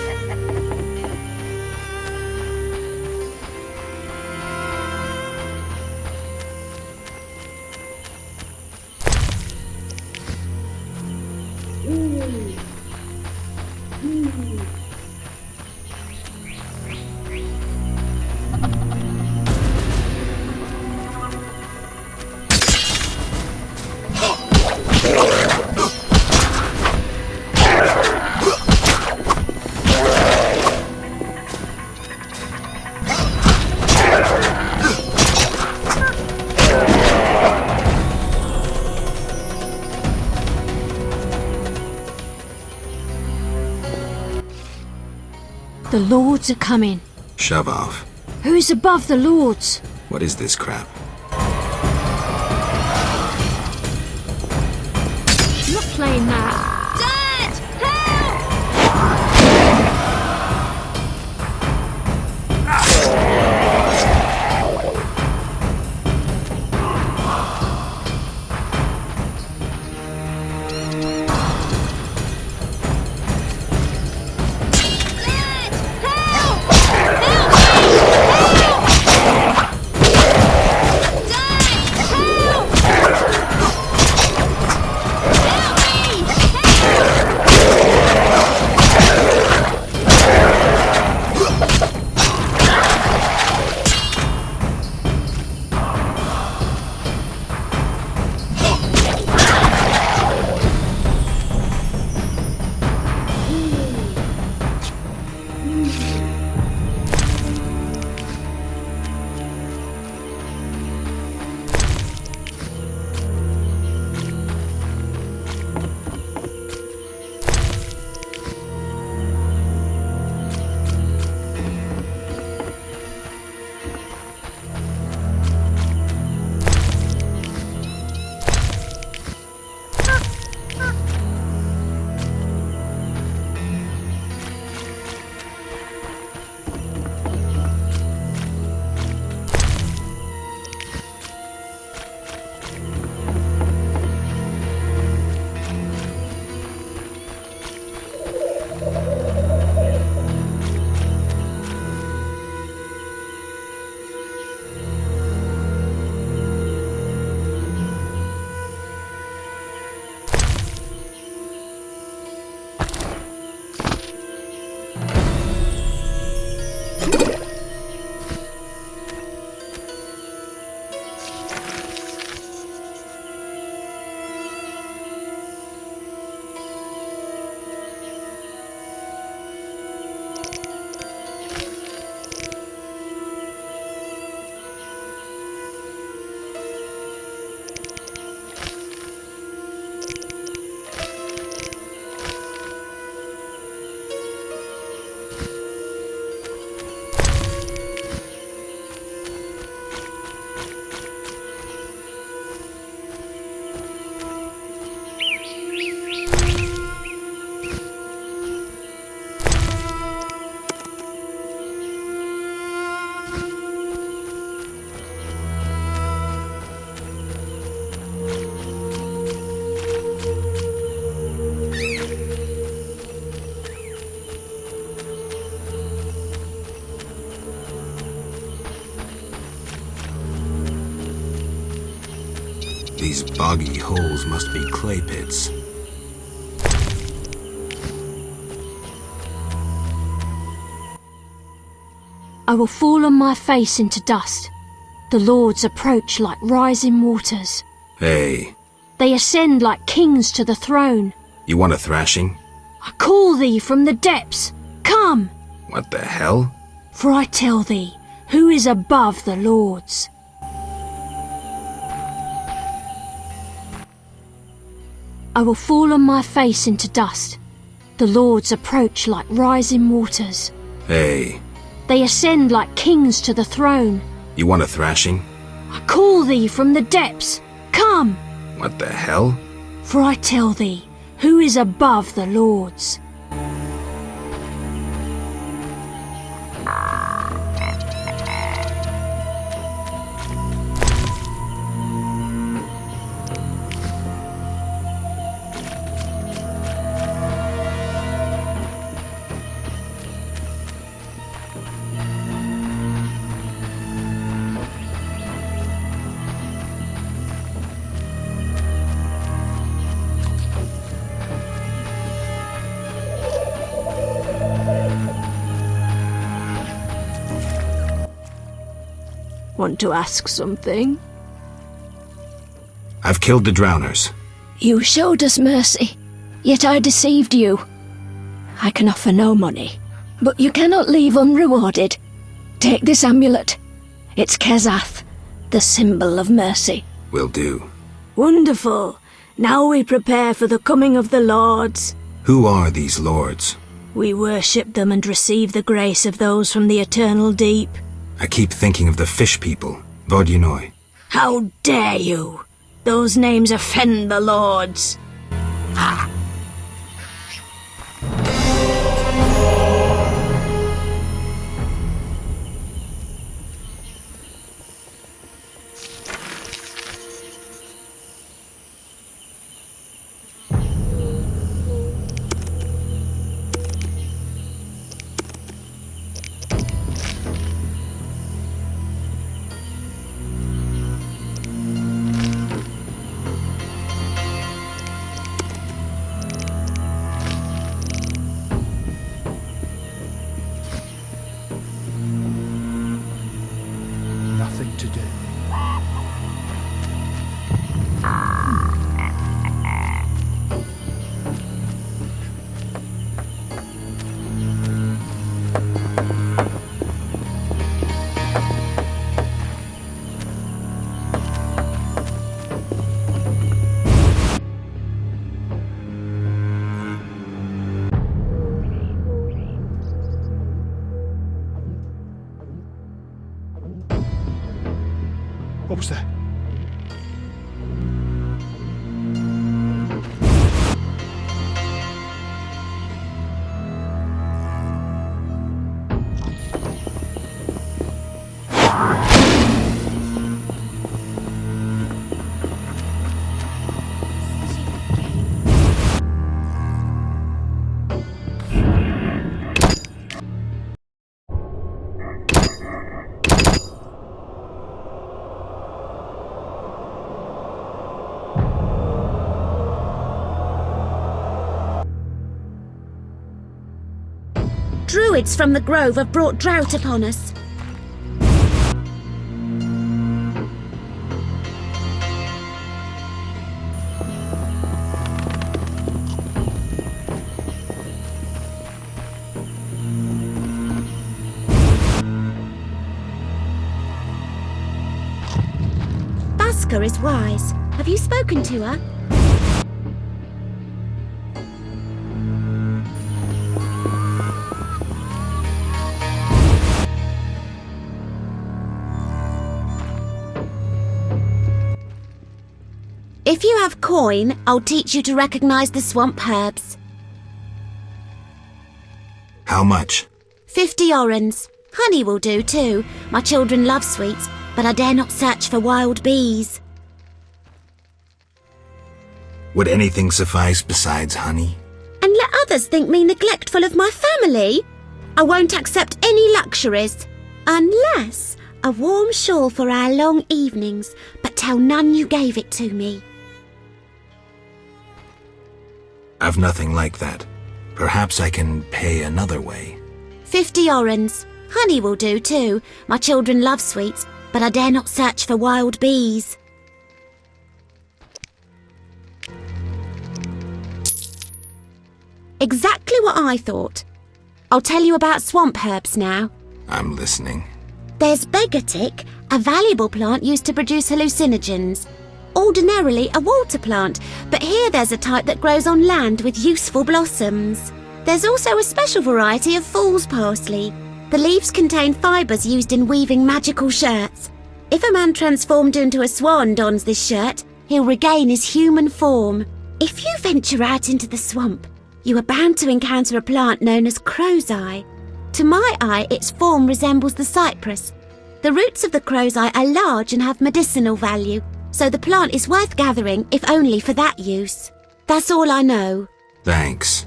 The Lords are coming. Shove off. Who's above the Lords? What is this crap? I'm not playing now. Dad! These boggy holes must be clay pits. I will fall on my face into dust. The lords approach like rising waters. Hey. They ascend like kings to the throne. You want a thrashing? I call thee from the depths. Come! What the hell? For I tell thee, who is above the lords? I will fall on my face into dust. The lords approach like rising waters. Hey. They ascend like kings to the throne. You want a thrashing? I call thee from the depths. Come! What the hell? For I tell thee, who is above the lords? Want to ask something? I've killed the drowners. You showed us mercy, yet I deceived you. I can offer no money, but you cannot leave unrewarded. Take this amulet. It's Kezath, the symbol of mercy. Will do. Wonderful. Now we prepare for the coming of the lords. Who are these lords? We worship them and receive the grace of those from the eternal deep. I keep thinking of the fish people. Vodunoi. How dare you? Those names offend the lords. Nothing to do. What was that? Druids from the grove have brought drought upon us. Baska is wise. Have you spoken to her? If you have coin, I'll teach you to recognize the swamp herbs. How much? 50 orens. Honey will do too. My children love sweets, but I dare not search for wild bees. Would anything suffice besides honey? And let others think me neglectful of my family? I won't accept any luxuries. Unless a warm shawl for our long evenings, but tell none you gave it to me. I've nothing like that. Perhaps I can pay another way. 50 orens. Honey will do too. My children love sweets, but I dare not search for wild bees. Exactly what I thought. I'll tell you about swamp herbs now. I'm listening. There's begatic, a valuable plant used to produce hallucinogens. Ordinarily a water plant, but here there's a type that grows on land with useful blossoms. There's also a special variety of fool's parsley. The leaves contain fibres used in weaving magical shirts. If a man transformed into a swan dons this shirt, he'll regain his human form. If you venture out into the swamp, you are bound to encounter a plant known as crow's eye. To my eye, its form resembles the cypress. The roots of the crow's eye are large and have medicinal value, so the plant is worth gathering if only for that use. That's all I know. Thanks.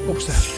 What was that?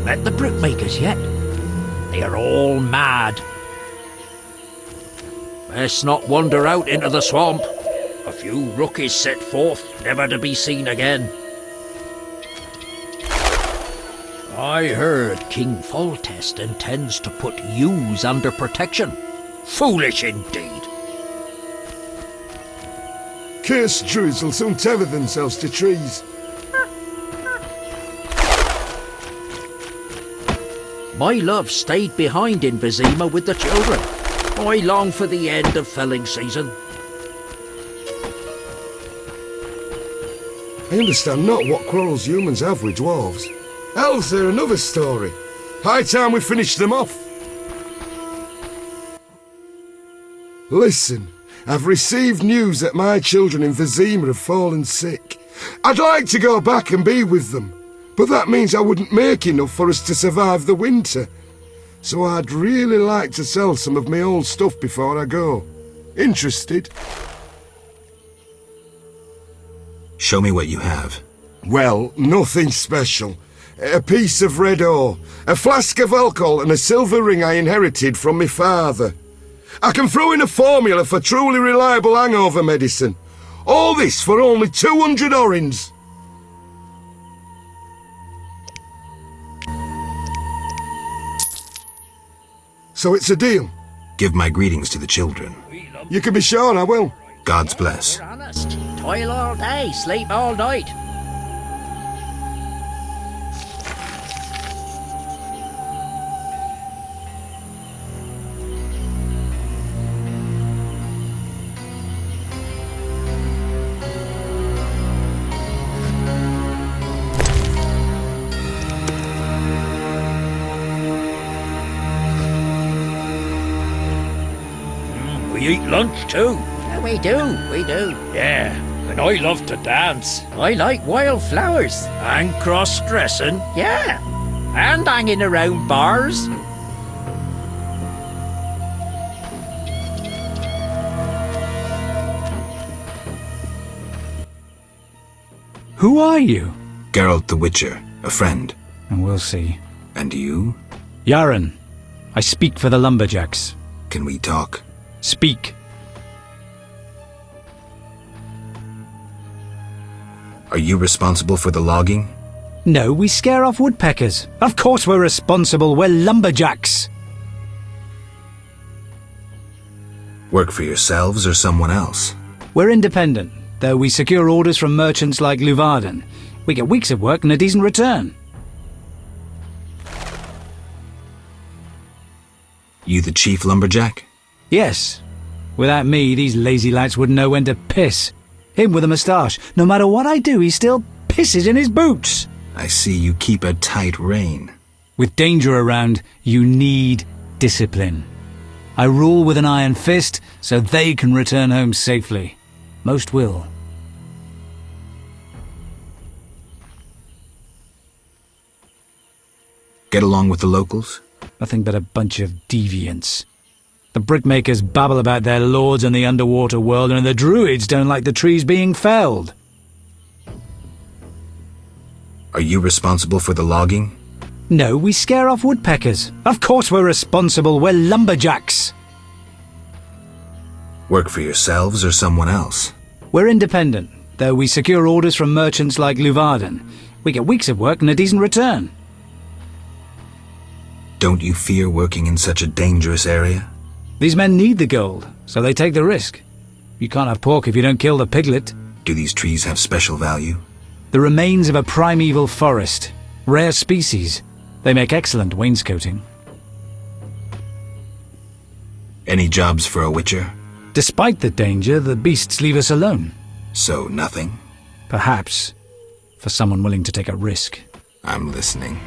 met the Brickmakers yet? They are all mad. Best not wander out into the swamp. A few rookies set forth, never to be seen again. I heard King Foltest intends to put yous under protection. Foolish indeed. Cursed druids will soon tether themselves to trees. My love stayed behind in Vizima with the children. I long for the end of felling season. I understand not what quarrels humans have with dwarves. Elves are another story. High time we finish them off. Listen, I've received news that my children in Vizima have fallen sick. I'd like to go back and be with them, but that means I wouldn't make enough for us to survive the winter. So I'd really like to sell some of my old stuff before I go. Interested? Show me what you have. Well, nothing special. A piece of red ore, a flask of alcohol and a silver ring I inherited from my father. I can throw in a formula for truly reliable hangover medicine. All this for only 200 orins. So it's a deal? Give my greetings to the children. You can be sure I will. God's bless. We're honest. Toil all day, sleep all night. We eat lunch too. Yeah, we do. Yeah, and I love to dance. I like wildflowers. And cross-dressing. Yeah, and hanging around bars. Who are you? Geralt the Witcher, a friend. And we'll see. And you? Yarin. I speak for the Lumberjacks. Can we talk? Speak. Are you responsible for the logging? No, we scare off woodpeckers. Of course we're responsible. We're Lumberjacks. Work for yourselves or someone else? We're independent, though we secure orders from merchants like Luvarden. We get weeks of work and a decent return. You the chief lumberjack? Yes. Without me, these lazy lads wouldn't know when to piss. Him with a moustache. No matter what I do, he still pisses in his boots. I see you keep a tight rein. With danger around, you need discipline. I rule with an iron fist, so they can return home safely. Most will. Get along with the locals? Nothing but a bunch of deviants. The Brickmakers babble about their lords and the underwater world, and the Druids don't like the trees being felled. Are you responsible for the logging? No, we scare off woodpeckers. Of course we're responsible. We're Lumberjacks. Work for yourselves or someone else? We're independent, though we secure orders from merchants like Luvarden. We get weeks of work and a decent return. Don't you fear working in such a dangerous area? These men need the gold, so they take the risk. You can't have pork if you don't kill the piglet. Do these trees have special value? The remains of a primeval forest. Rare species. They make excellent wainscoting. Any jobs for a witcher? Despite the danger, the beasts leave us alone. So nothing? Perhaps. For someone willing to take a risk. I'm listening.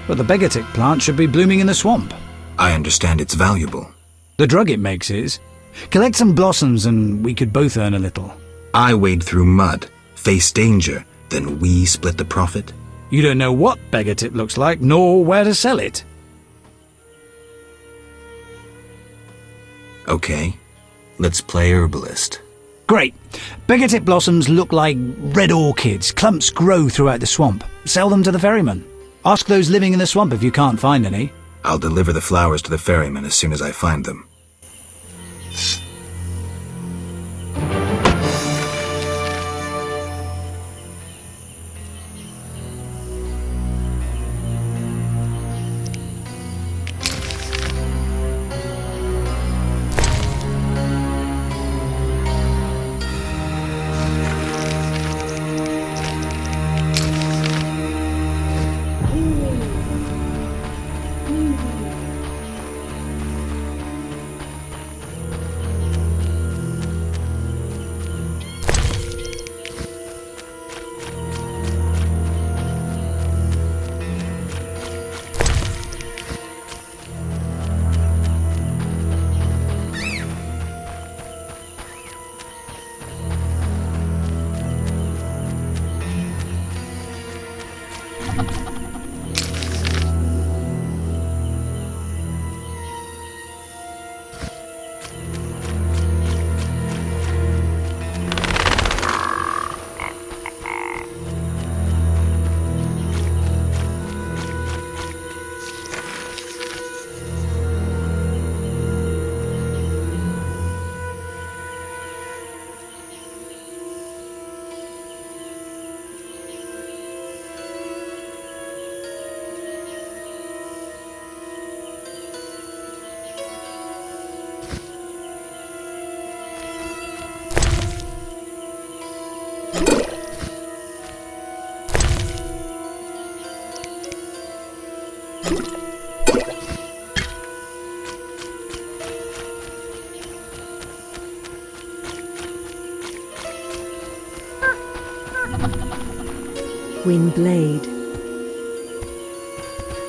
But the begatic plant should be blooming in the swamp. I understand it's valuable. The drug it makes is. Collect some blossoms and we could both earn a little. I wade through mud, face danger, then we split the profit? You don't know what begatip looks like, nor where to sell it. Okay, let's play herbalist. Great. Begatip blossoms look like red orchids. Clumps grow throughout the swamp. Sell them to the ferryman. Ask those living in the swamp if you can't find any. I'll deliver the flowers to the ferryman as soon as I find them. Windblade.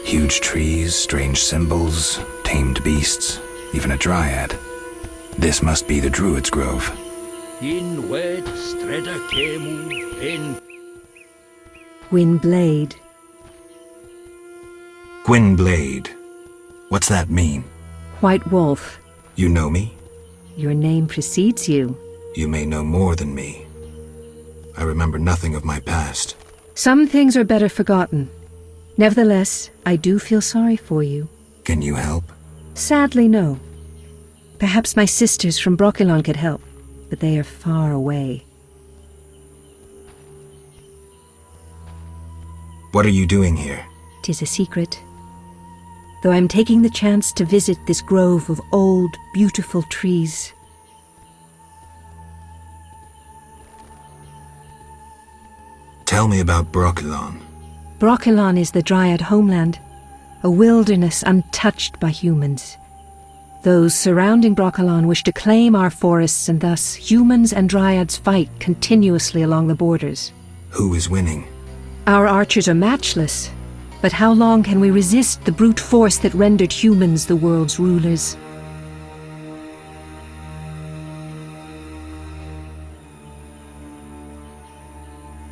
Huge trees, strange symbols, tamed beasts, even a dryad. This must be the Druid's grove. Inwed streda kemu in Windblade. Gwynblade. What's that mean? White Wolf. You know me? Your name precedes you. You may know more than me. I remember nothing of my past. Some things are better forgotten. Nevertheless, I do feel sorry for you. Can you help? Sadly, no. Perhaps my sisters from Brokilon could help, but they are far away. What are you doing here? 'Tis a secret. Though I'm taking the chance to visit this grove of old, beautiful trees. Tell me about Brokilon. Brokilon is the Dryad homeland, a wilderness untouched by humans. Those surrounding Brokilon wish to claim our forests, and thus humans and Dryads fight continuously along the borders. Who is winning? Our archers are matchless, but how long can we resist the brute force that rendered humans the world's rulers?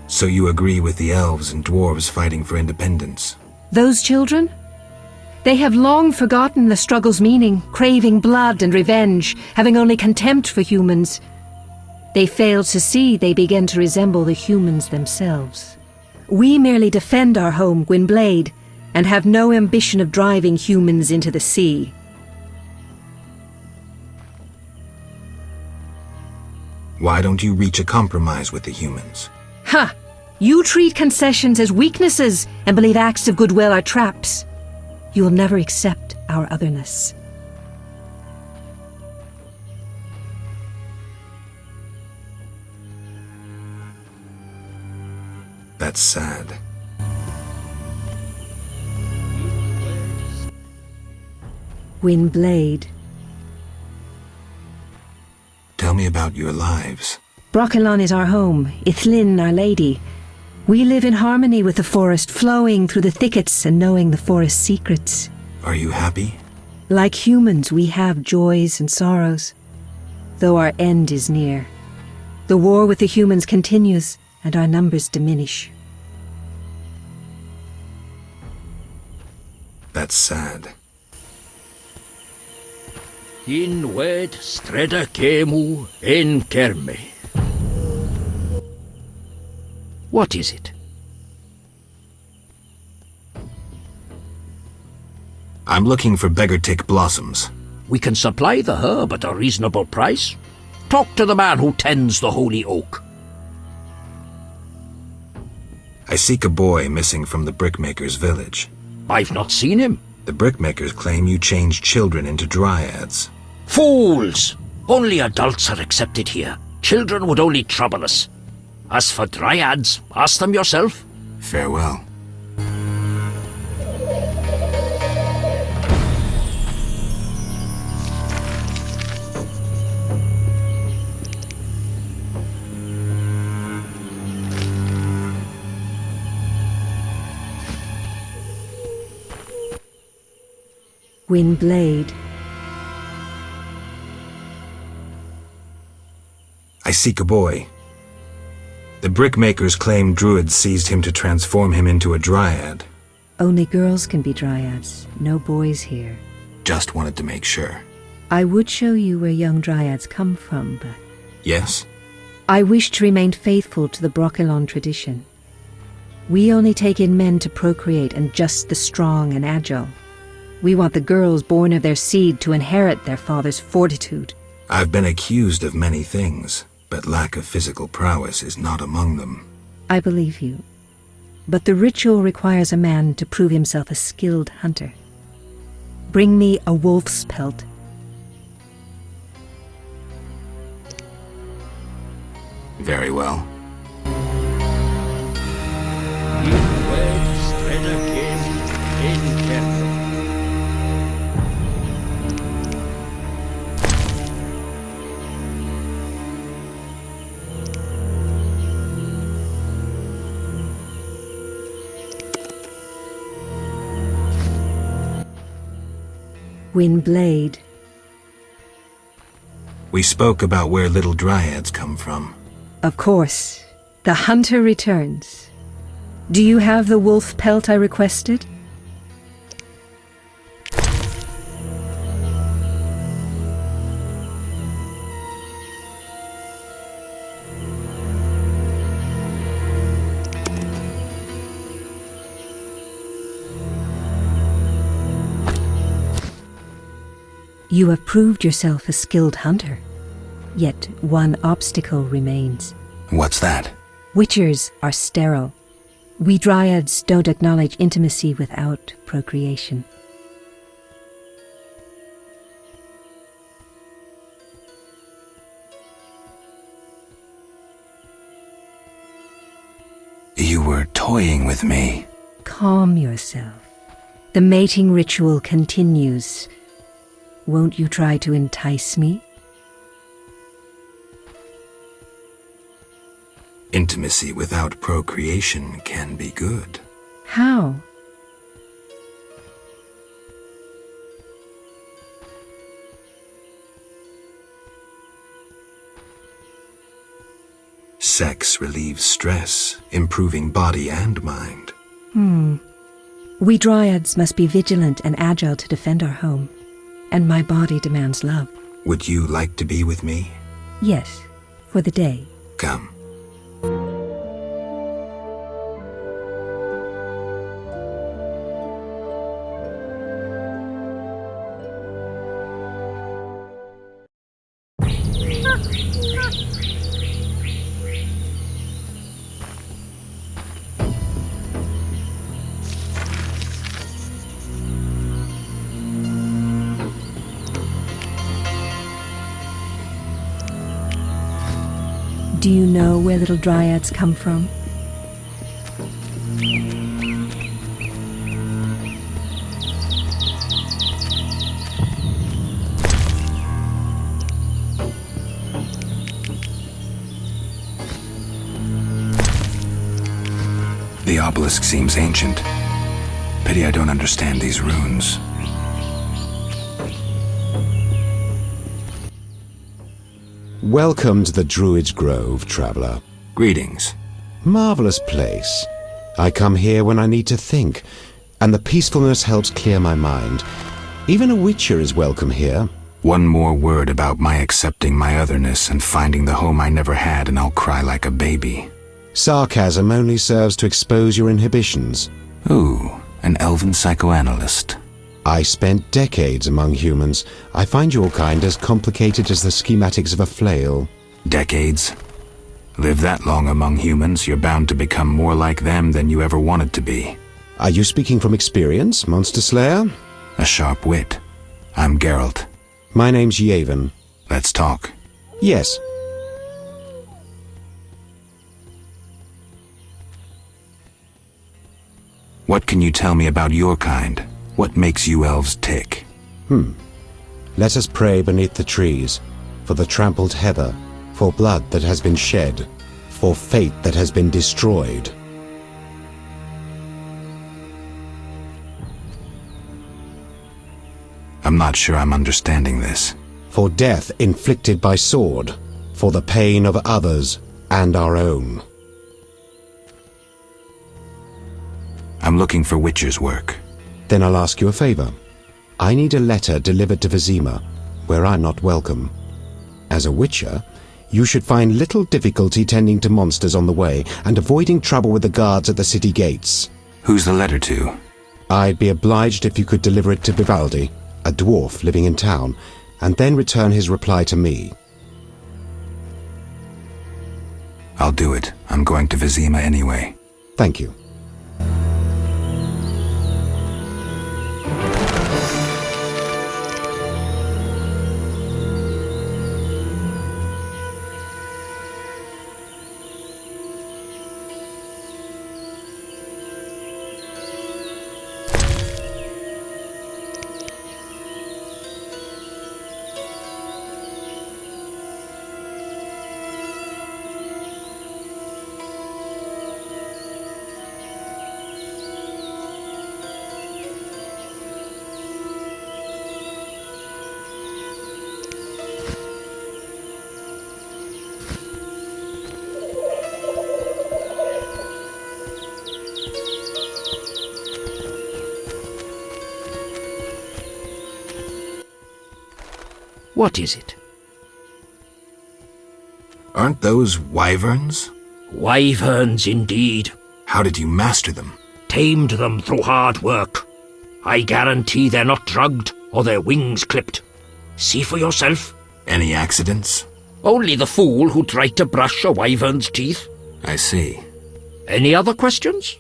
So you agree with the elves and dwarves fighting for independence? Those children? They have long forgotten the struggle's meaning, craving blood and revenge, having only contempt for humans. They fail to see they begin to resemble the humans themselves. We merely defend our home, Gwynblade, and have no ambition of driving humans into the sea. Why don't you reach a compromise with the humans? Ha! You treat concessions as weaknesses and believe acts of goodwill are traps. You will never accept our otherness. That's sad. Windblade. Tell me about your lives. Brokilon is our home, Ithlin our lady. We live in harmony with the forest, flowing through the thickets and knowing the forest's secrets. Are you happy? Like humans, we have joys and sorrows, though our end is near. The war with the humans continues, and our numbers diminish. That's sad. Inwed streda kemu in kerme. What is it? I'm looking for beggartick blossoms. We can supply the herb at a reasonable price. Talk to the man who tends the holy oak. I seek a boy missing from the Brickmakers' village. I've not seen him. The Brickmakers claim you changed children into dryads. Fools! Only adults are accepted here. Children would only trouble us. As for dryads, ask them yourself. Farewell. Windblade. I seek a boy. The Brickmakers claim Druid seized him to transform him into a dryad. Only girls can be dryads, no boys here. Just wanted to make sure. I would show you where young dryads come from, but... Yes? I wish to remain faithful to the Brochelon tradition. We only take in men to procreate and just the strong and agile. We want the girls born of their seed to inherit their father's fortitude. I've been accused of many things, but lack of physical prowess is not among them. I believe you. But the ritual requires a man to prove himself a skilled hunter. Bring me a wolf's pelt. Very well. Windblade. We spoke about where little dryads come from. Of course. The hunter returns. Do you have the wolf pelt I requested? You have proved yourself a skilled hunter. Yet one obstacle remains. What's that? Witchers are sterile. We dryads don't acknowledge intimacy without procreation. You were toying with me. Calm yourself. The mating ritual continues. Won't you try to entice me? Intimacy without procreation can be good. How? Sex relieves stress, improving body and mind. We dryads must be vigilant and agile to defend our home. And my body demands love. Would you like to be with me? Yes, for the day. Come. Do you know where little dryads come from? The obelisk seems ancient. Pity I don't understand these runes. Welcome to the Druid's Grove, traveler. Greetings. Marvelous place. I come here when I need to think, and the peacefulness helps clear my mind. Even a witcher is welcome here. One more word about my accepting my otherness and finding the home I never had, and I'll cry like a baby. Sarcasm only serves to expose your inhibitions. Ooh, an elven psychoanalyst. I spent decades among humans. I find your kind as complicated as the schematics of a flail. Decades? Live that long among humans, you're bound to become more like them than you ever wanted to be. Are you speaking from experience, Monster Slayer? A sharp wit. I'm Geralt. My name's Yarin. Let's talk. Yes. What can you tell me about your kind? What makes you elves tick? Let us pray beneath the trees, for the trampled heather, for blood that has been shed, for fate that has been destroyed. I'm not sure I'm understanding this. For death inflicted by sword, for the pain of others and our own. I'm looking for Witcher's work. Then I'll ask you a favor. I need a letter delivered to Vizima, where I'm not welcome. As a Witcher, you should find little difficulty tending to monsters on the way and avoiding trouble with the guards at the city gates. Who's the letter to? I'd be obliged if you could deliver it to Vivaldi, a dwarf living in town, and then return his reply to me. I'll do it. I'm going to Vizima anyway. Thank you. What is it? Aren't those wyverns? Wyverns, indeed. How did you master them? Tamed them through hard work. I guarantee they're not drugged or their wings clipped. See for yourself. Any accidents? Only the fool who tried to brush a wyvern's teeth. I see. Any other questions?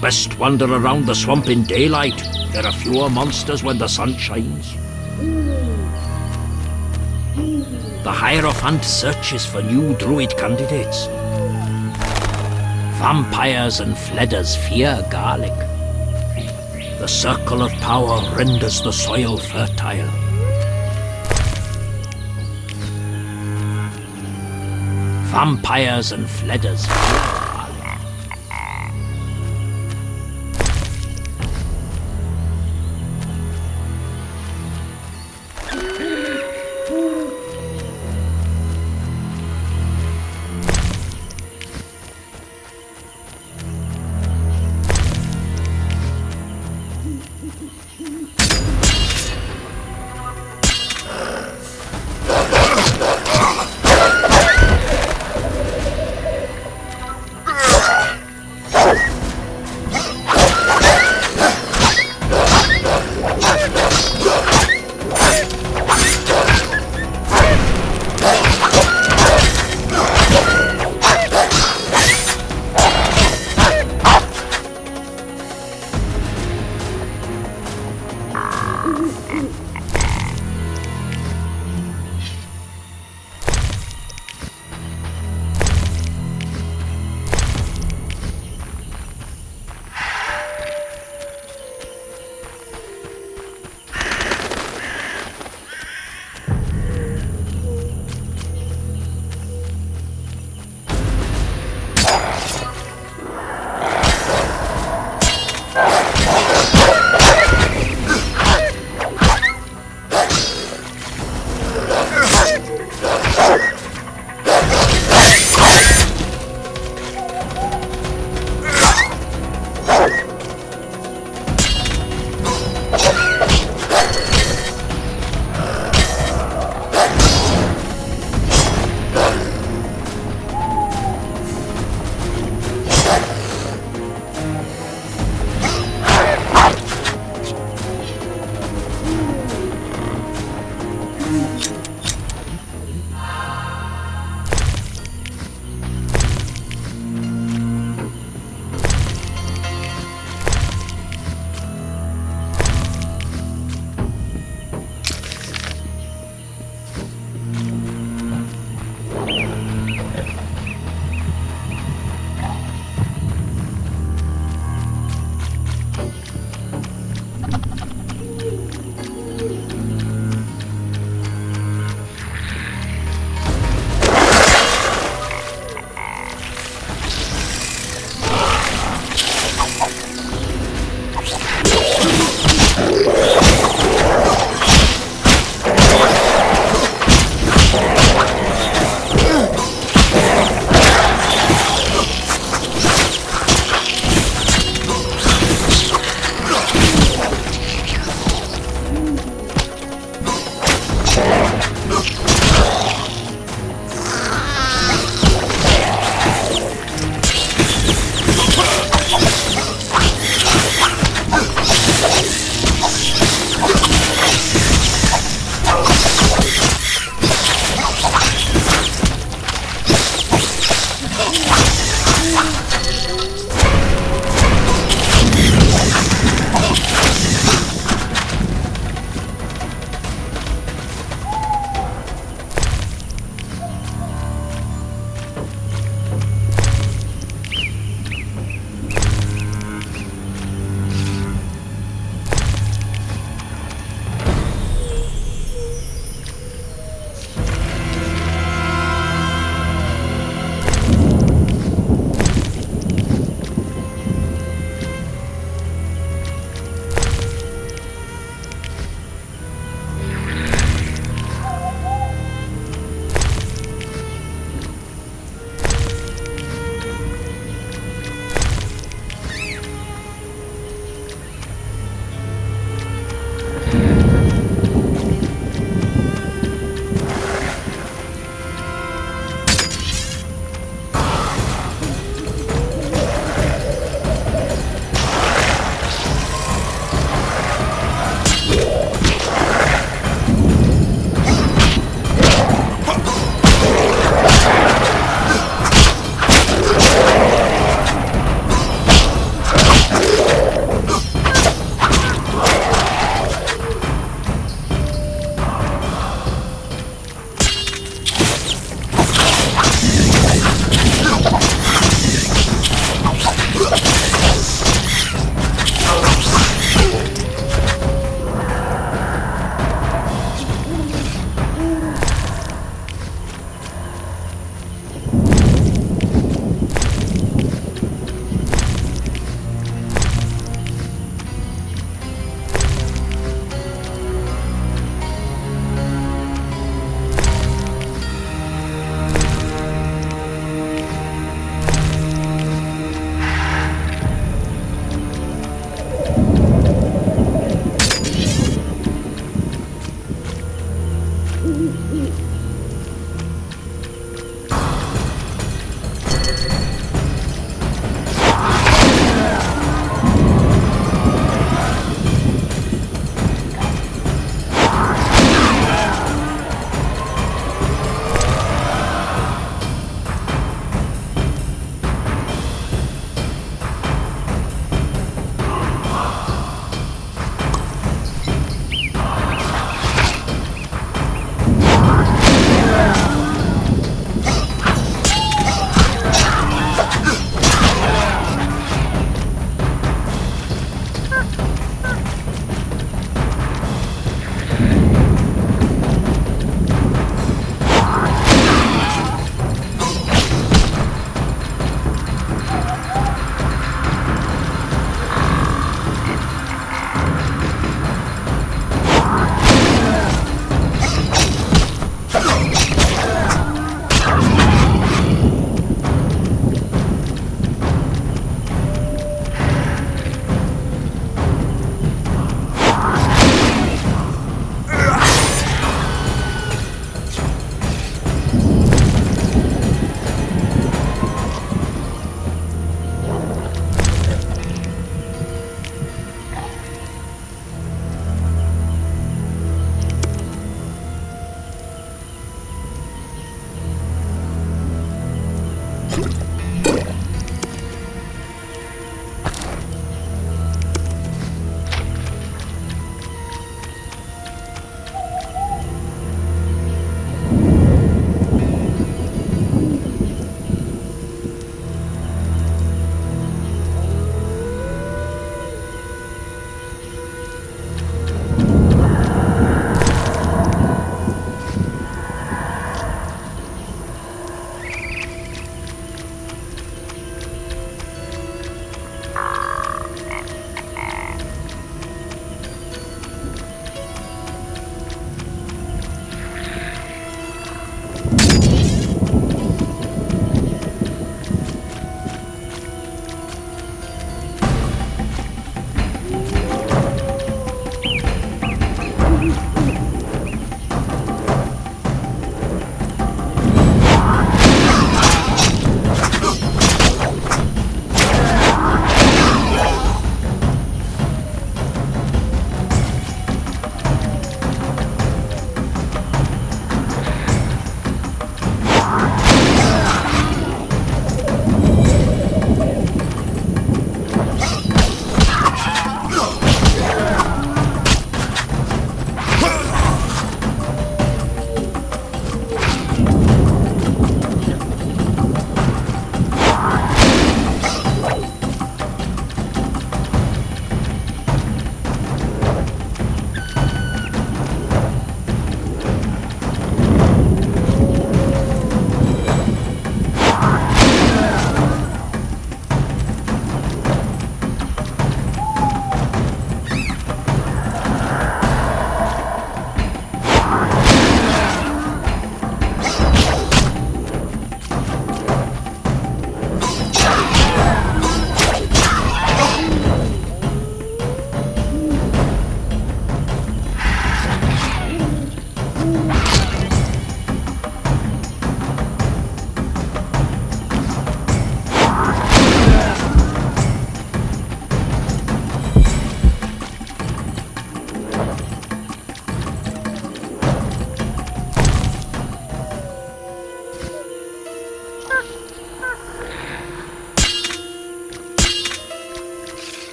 Best wander around the swamp in daylight. There are fewer monsters when the sun shines. The Hierophant searches for new Druid candidates. Vampires and fledders fear garlic. The circle of power renders the soil fertile. Vampires and fledders fear garlic.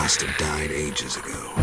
must have died ages ago.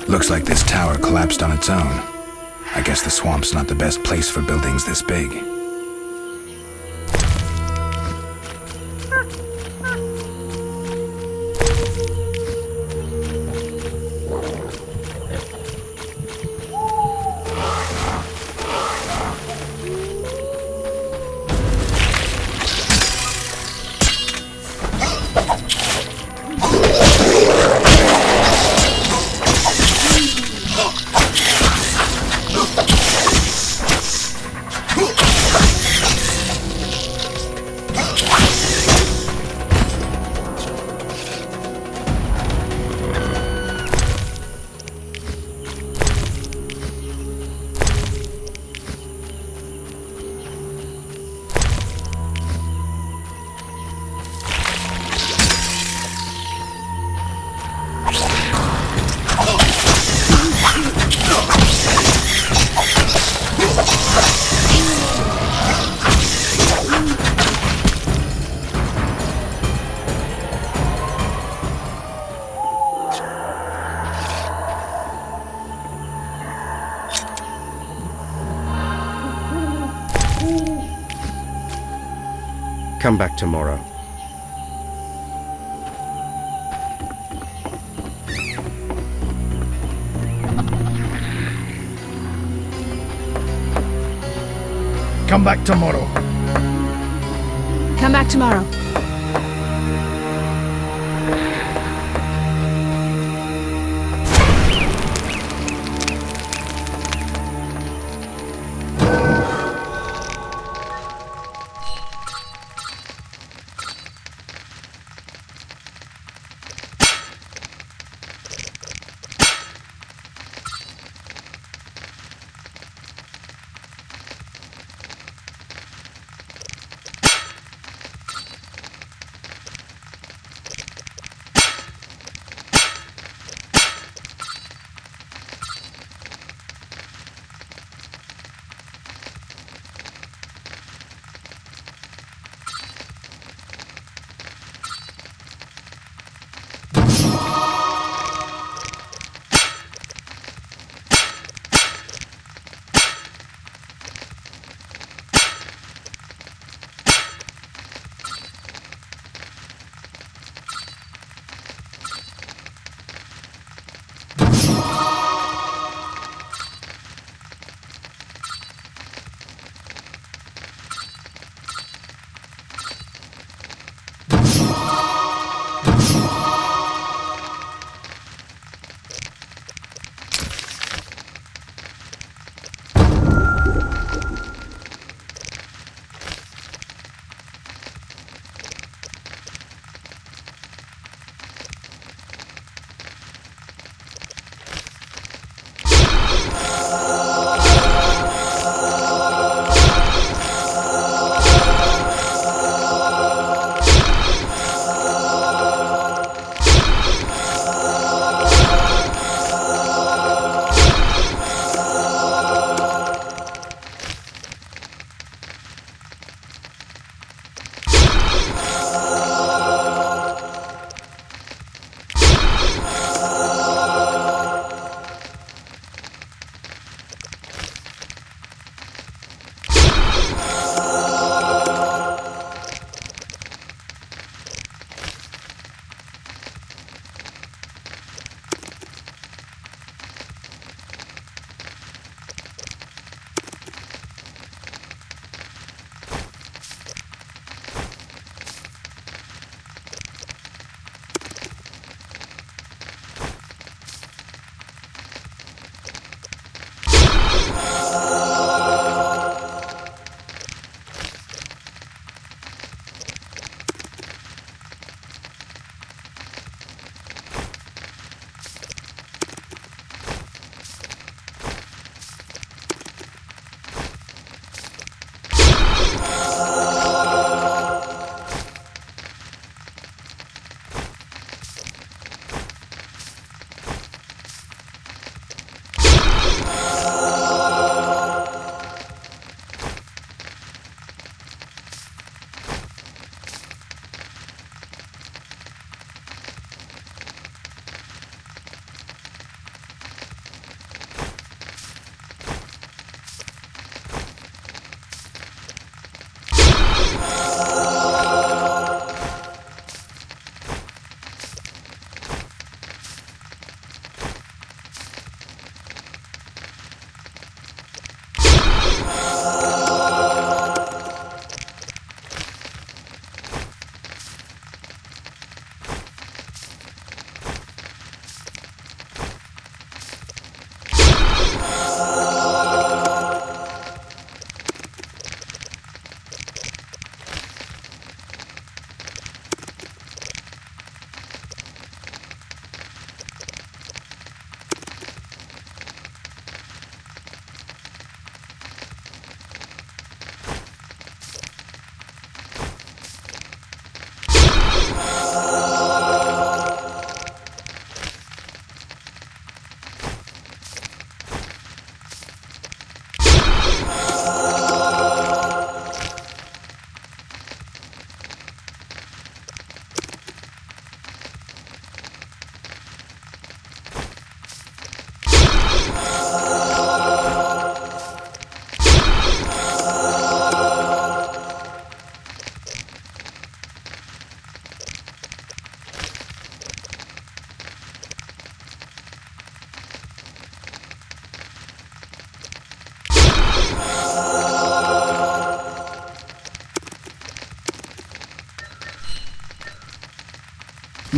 Looks like this tower collapsed on its own. I guess the swamp's not the best place for buildings this big. Come back tomorrow. Come back tomorrow. Come back tomorrow.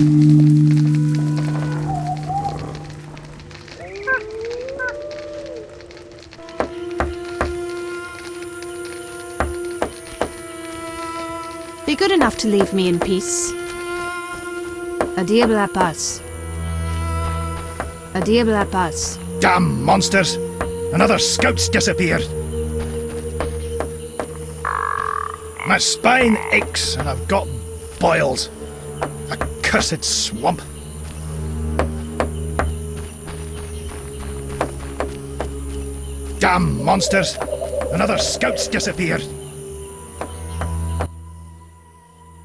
Be good enough to leave me in peace. Adieu la paz. Adieu la paz. Damn monsters! Another scout's disappeared. My spine aches and I've got boils. A cursed swamp. Damn monsters! Another scout's disappeared.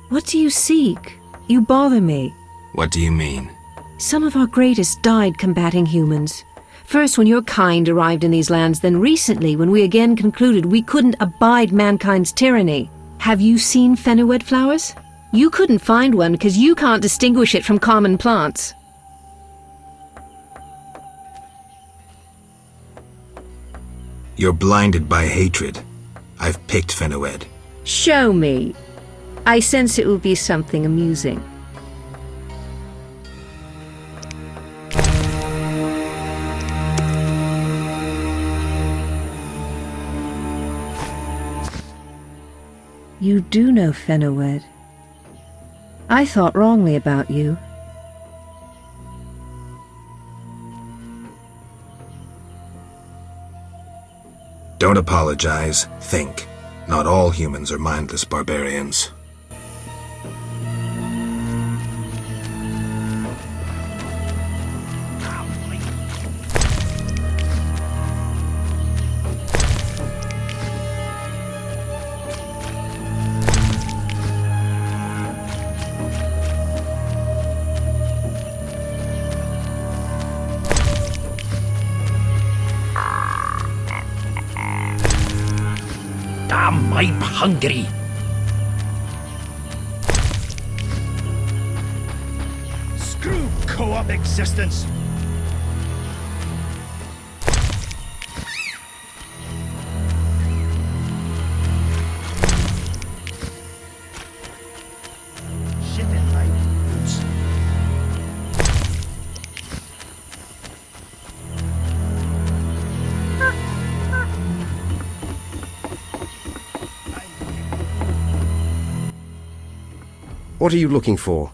What do you seek? You bother me. What do you mean? Some of our greatest died combating humans. First when your kind arrived in these lands, then recently when we again concluded we couldn't abide mankind's tyranny. Have you seen fenoued flowers? You couldn't find one because you can't distinguish it from common plants. You're blinded by hatred. I've picked fenoued. Show me. I sense it will be something amusing. You do know fenoued. I thought wrongly about you. Don't apologize. Think. Not all humans are mindless barbarians. Damn, I'm hungry. Screw co-op existence. Shit in my boots. What are you looking for?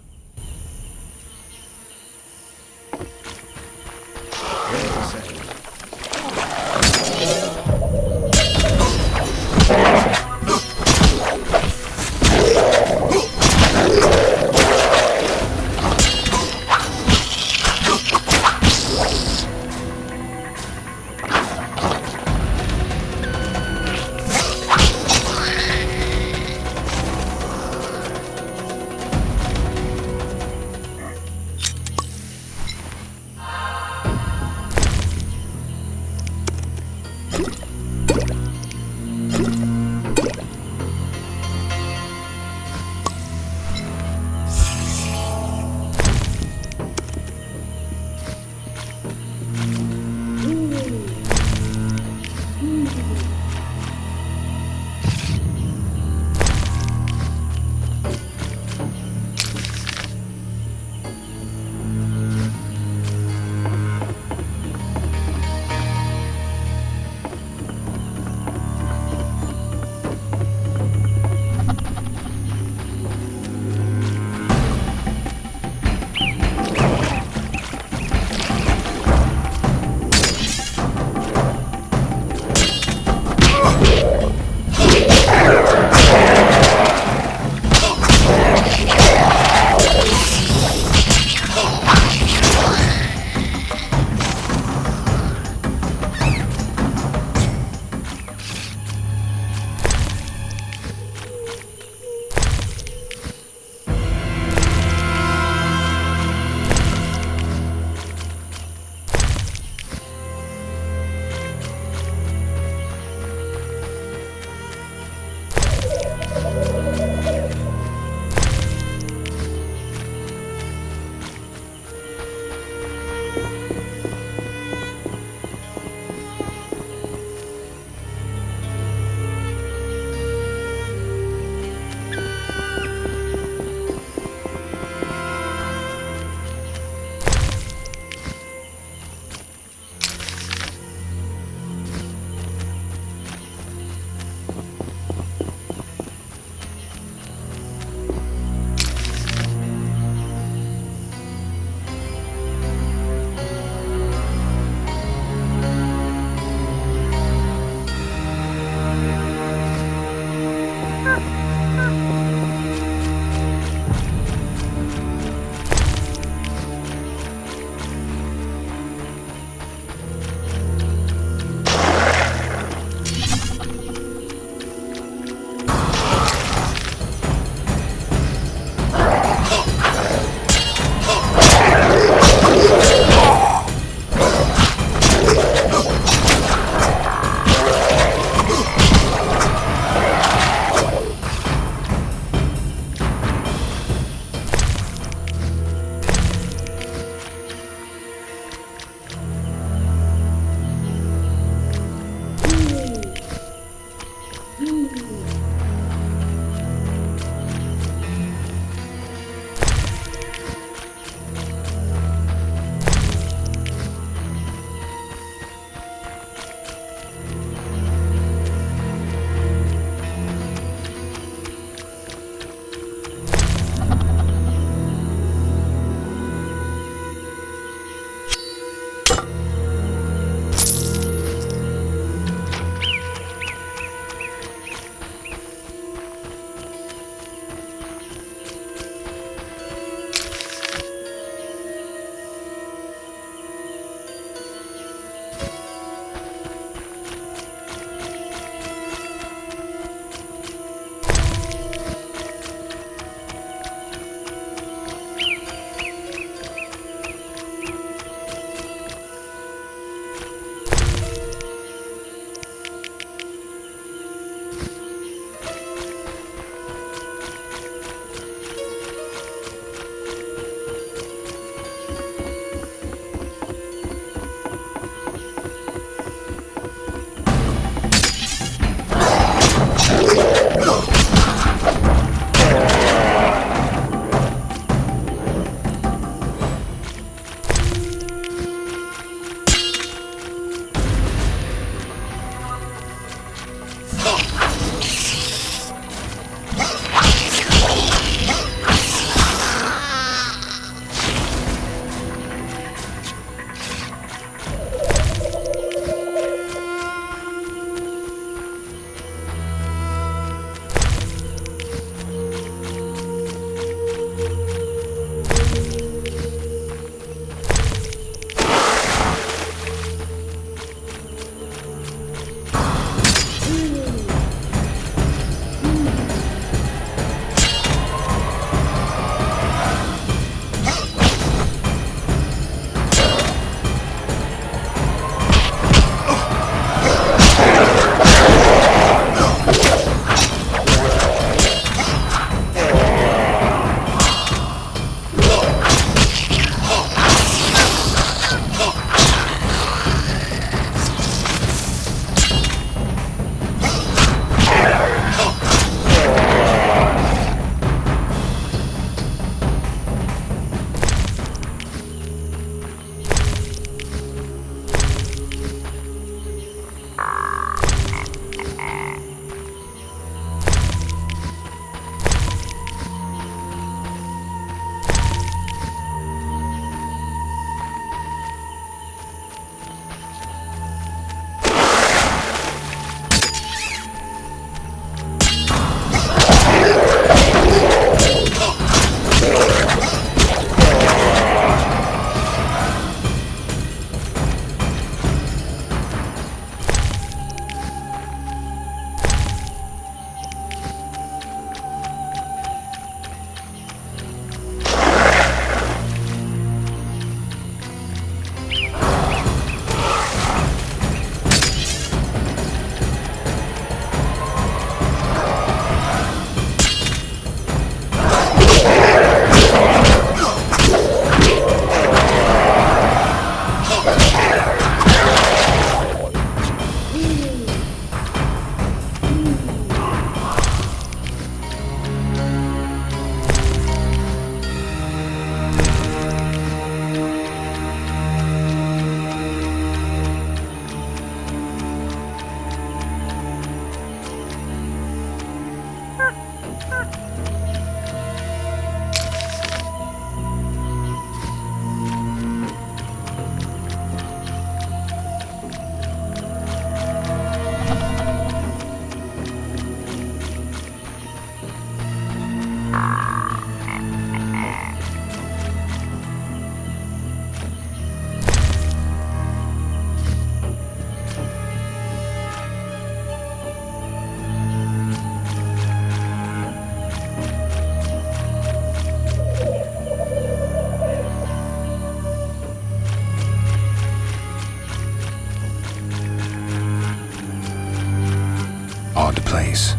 Odd place.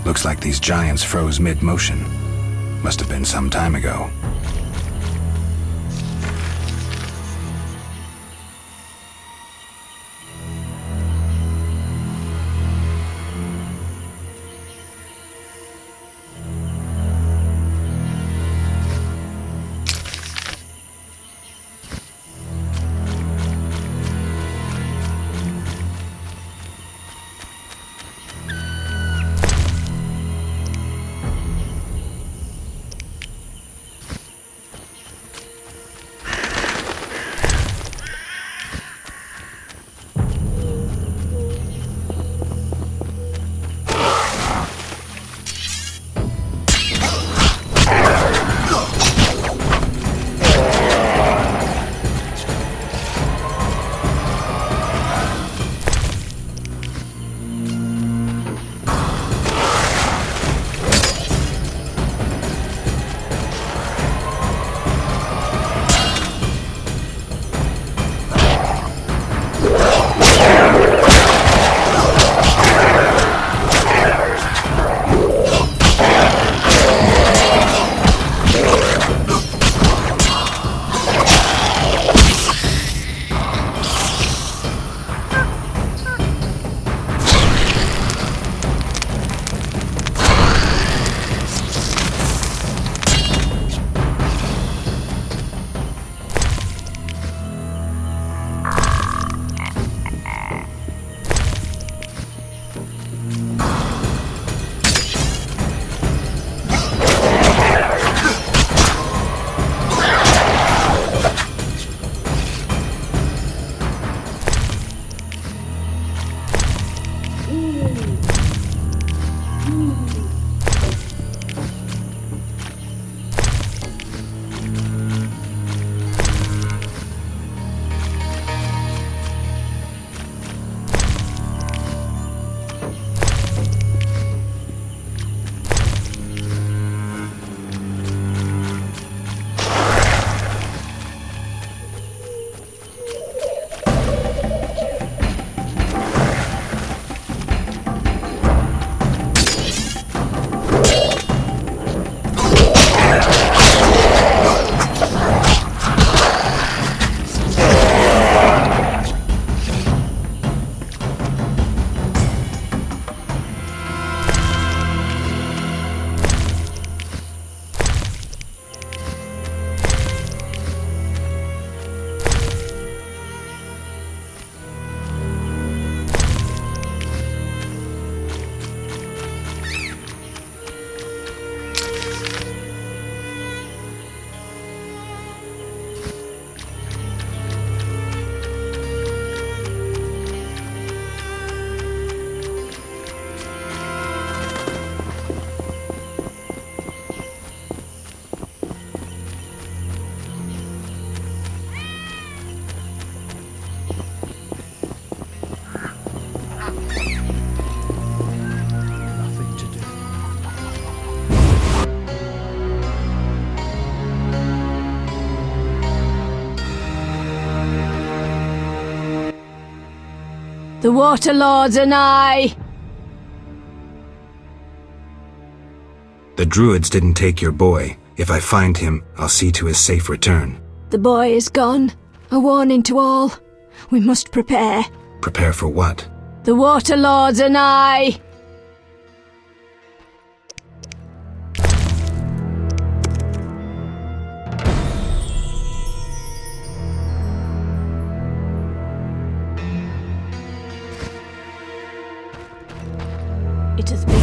Looks like these giants froze mid-motion. Must have been some time ago. The Water Lords and I. The Druids didn't take your boy. If I find him, I'll see to his safe return. The boy is gone. A warning to all. We must prepare. Prepare for what? The Water Lords and I. It has been...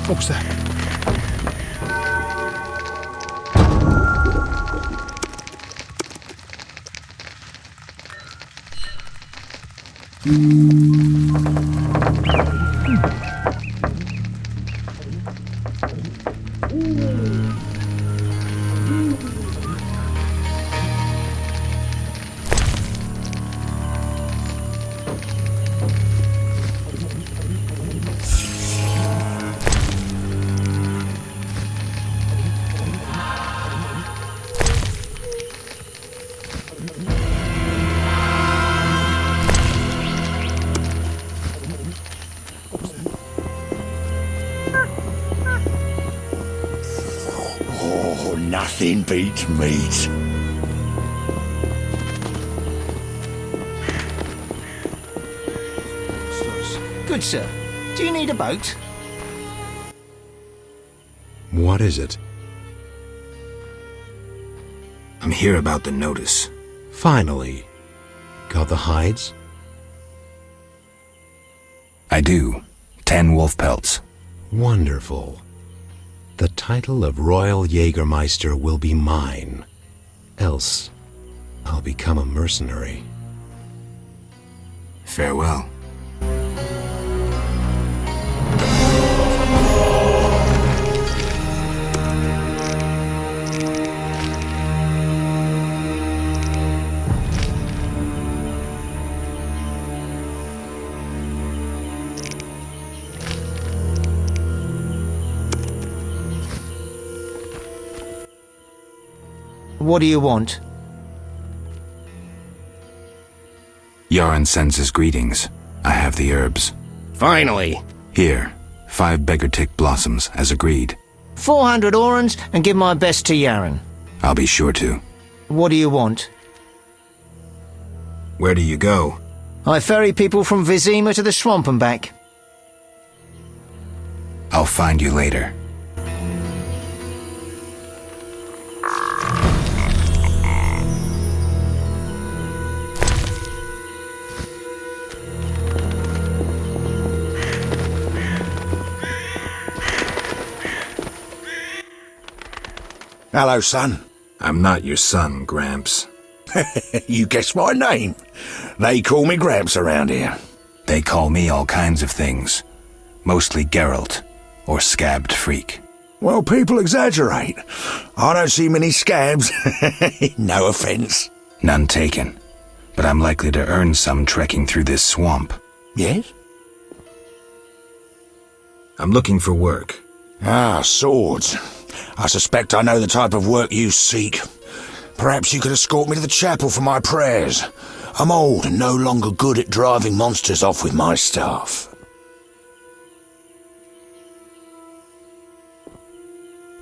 What's that? Nothing beats meat. Good sir. Do you need a boat? What is it? I'm here about the notice. Finally. Got the hides? I do. 10 wolf pelts. Wonderful. The title of Royal Jägermeister will be mine. Else, I'll become a mercenary. Farewell. What do you want? Yarin sends his greetings. I have the herbs. Finally! Here, 5 beggar tick blossoms, as agreed. 400 orans and give my best to Yarin. I'll be sure to. What do you want? Where do you go? I ferry people from Vizima to the swamp and back. I'll find you later. Hello, son. I'm not your son, Gramps. You guessed my name. They call me Gramps around here. They call me all kinds of things. Mostly Geralt, or Scabbed Freak. Well, people exaggerate. I don't see many scabs. No offence. None taken. But I'm likely to earn some trekking through this swamp. Yes? I'm looking for work. Ah, swords. I suspect I know the type of work you seek. Perhaps you could escort me to the chapel for my prayers. I'm old and no longer good at driving monsters off with my staff.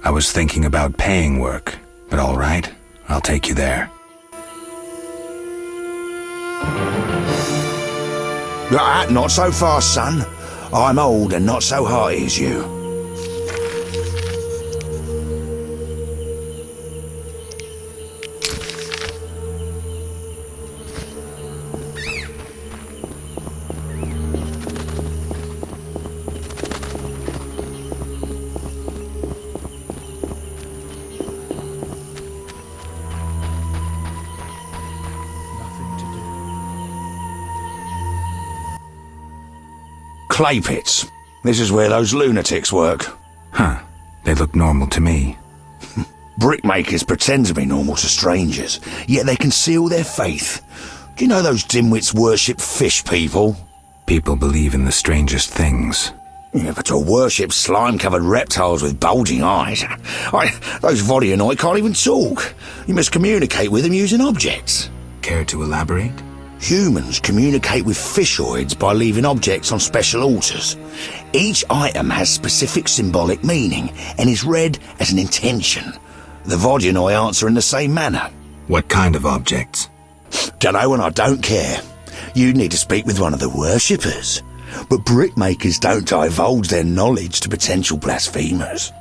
I was thinking about paying work, but all right, I'll take you there. Not so fast, son. I'm old and not so hearty as you. Clay pits. This is where those lunatics work. Huh. They look normal to me. Brickmakers pretend to be normal to strangers, yet they conceal their faith. Do you know those dimwits worship fish people? People believe in the strangest things. Yeah, but to worship slime-covered reptiles with bulging eyes. Those Vodyanoi can't even talk. You must communicate with them using objects. Care to elaborate? Humans communicate with fishoids by leaving objects on special altars. Each item has specific symbolic meaning and is read as an intention. The Vodyanoi answer in the same manner. What kind of objects? Dunno and I don't care. You need to speak with one of the worshippers. But brickmakers don't divulge their knowledge to potential blasphemers.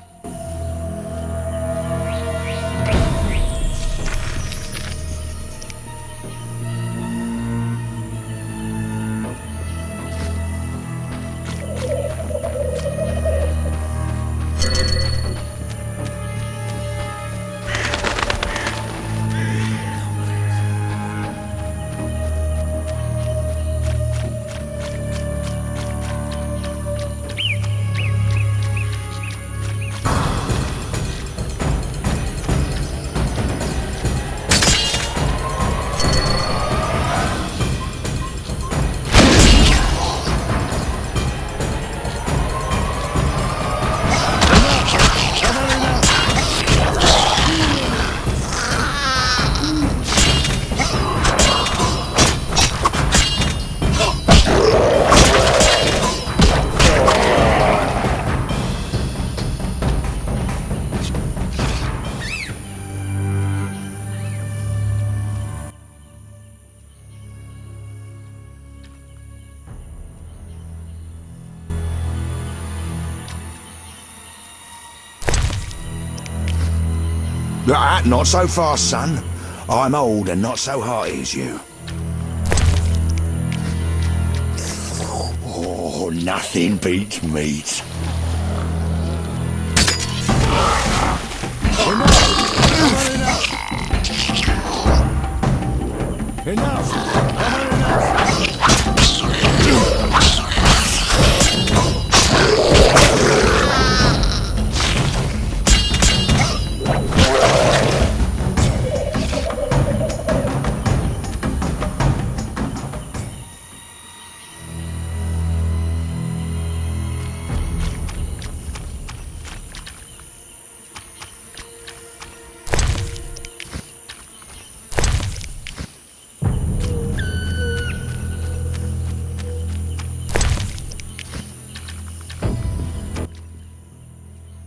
Not so fast, son. I'm old and not so hearty as you. Oh, nothing beats meat.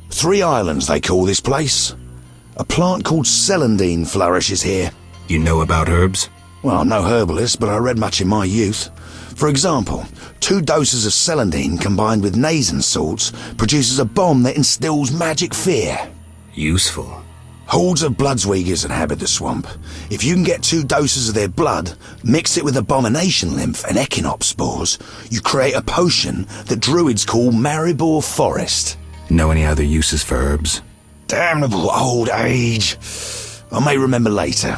Three Islands, they call this place. A plant called celandine flourishes here. You know about herbs? Well, I'm no herbalist, but I read much in my youth. For example, 2 doses of celandine combined with nasen salts produces a bomb that instills magic fear. Useful. Hordes of bloodsweegers inhabit the swamp. If you can get 2 doses of their blood, mix it with abomination lymph and echinop spores, you create a potion that druids call Maribor Forest. Know any other uses for herbs? Damnable old age. I may remember later.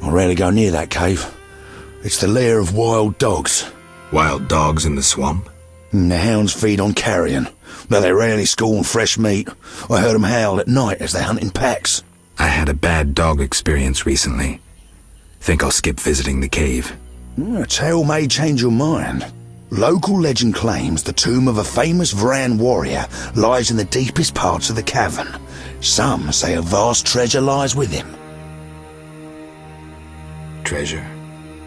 I rarely go near that cave. It's the lair of wild dogs. Wild dogs in the swamp? The hounds feed on carrion, though they rarely scorn fresh meat. I heard them howl at night as they hunt in packs. I had a bad dog experience recently. Think I'll skip visiting the cave. A tale may change your mind. Local legend claims the tomb of a famous Vran warrior lies in the deepest parts of the cavern. Some say a vast treasure lies with him. Treasure?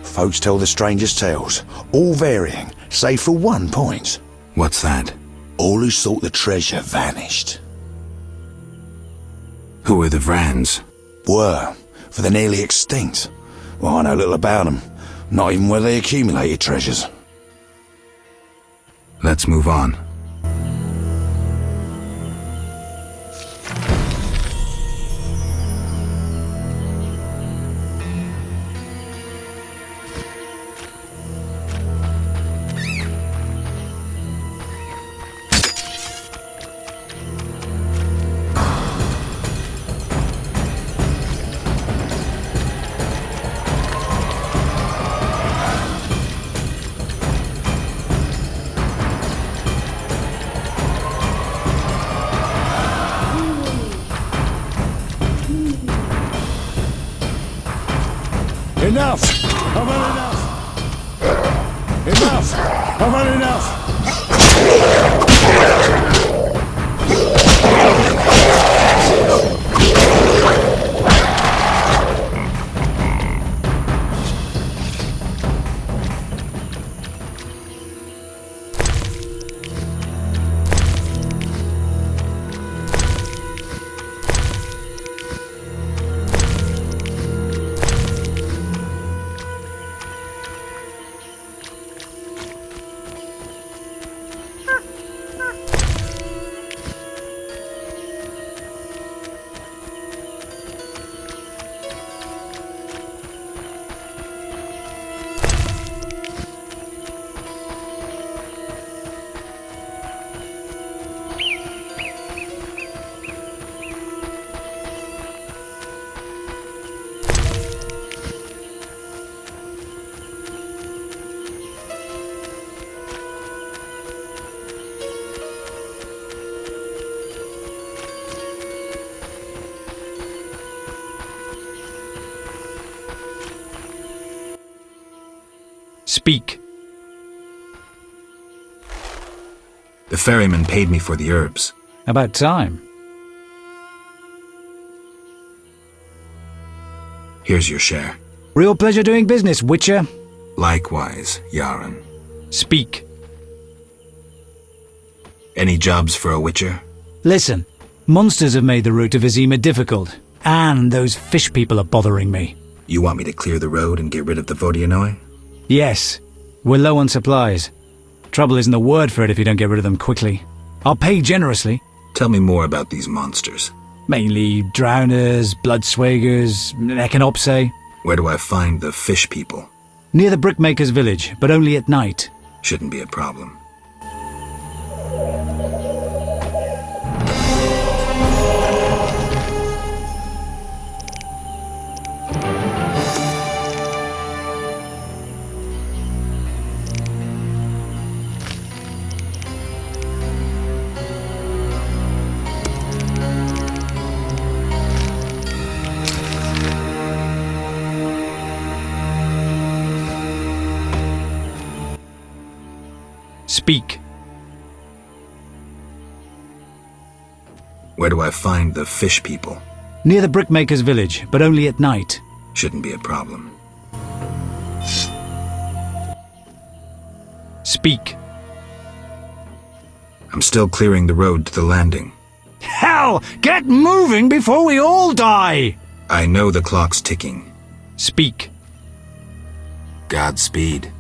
Folks tell the strangest tales, all varying, save for one point. What's that? All who sought the treasure vanished. Who are the Vrans? Were, for they're nearly extinct. Well, I know little about them, not even where they accumulated treasures. Let's move on. Enough! I've had enough! Enough! I've had enough! Speak. ferryman paid me for the herbs. About time. Here's your share. Real pleasure doing business, Witcher. Likewise, Yarin. Speak. Any jobs for a Witcher? Listen, monsters have made the route to Vizima difficult, and those fish people are bothering me. You want me to clear the road and get rid of the Vodyanoi? Yes. We're low on supplies. Trouble isn't the word for it if you don't get rid of them quickly. I'll pay generously. Tell me more about these monsters. Mainly drowners, bloodswaggers, echinopse. Where do I find the fish people? Near the Brickmakers village, but only at night. Shouldn't be a problem. Speak. Where do I find the fish people? Near the Brickmakers village, but only at night. Shouldn't be a problem. Speak. I'm still clearing the road to the landing. Hell! Get moving before we all die! I know the clock's ticking. Speak. Godspeed.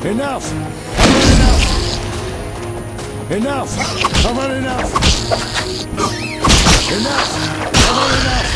Enough! Enough! Come on, enough! Enough! Come on, enough!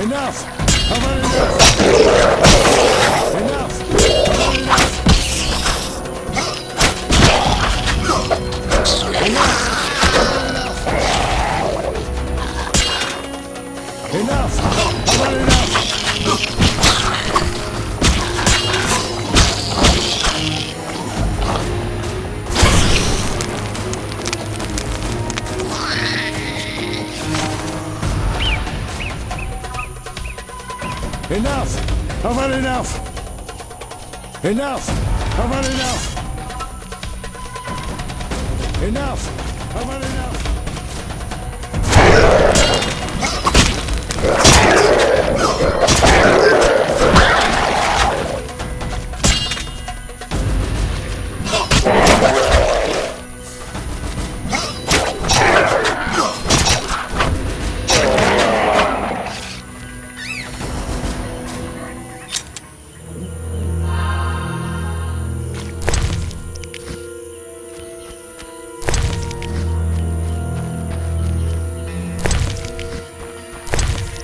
Enough! How about enough? Enough! How about enough? Enough! Enough! How about enough? Enough!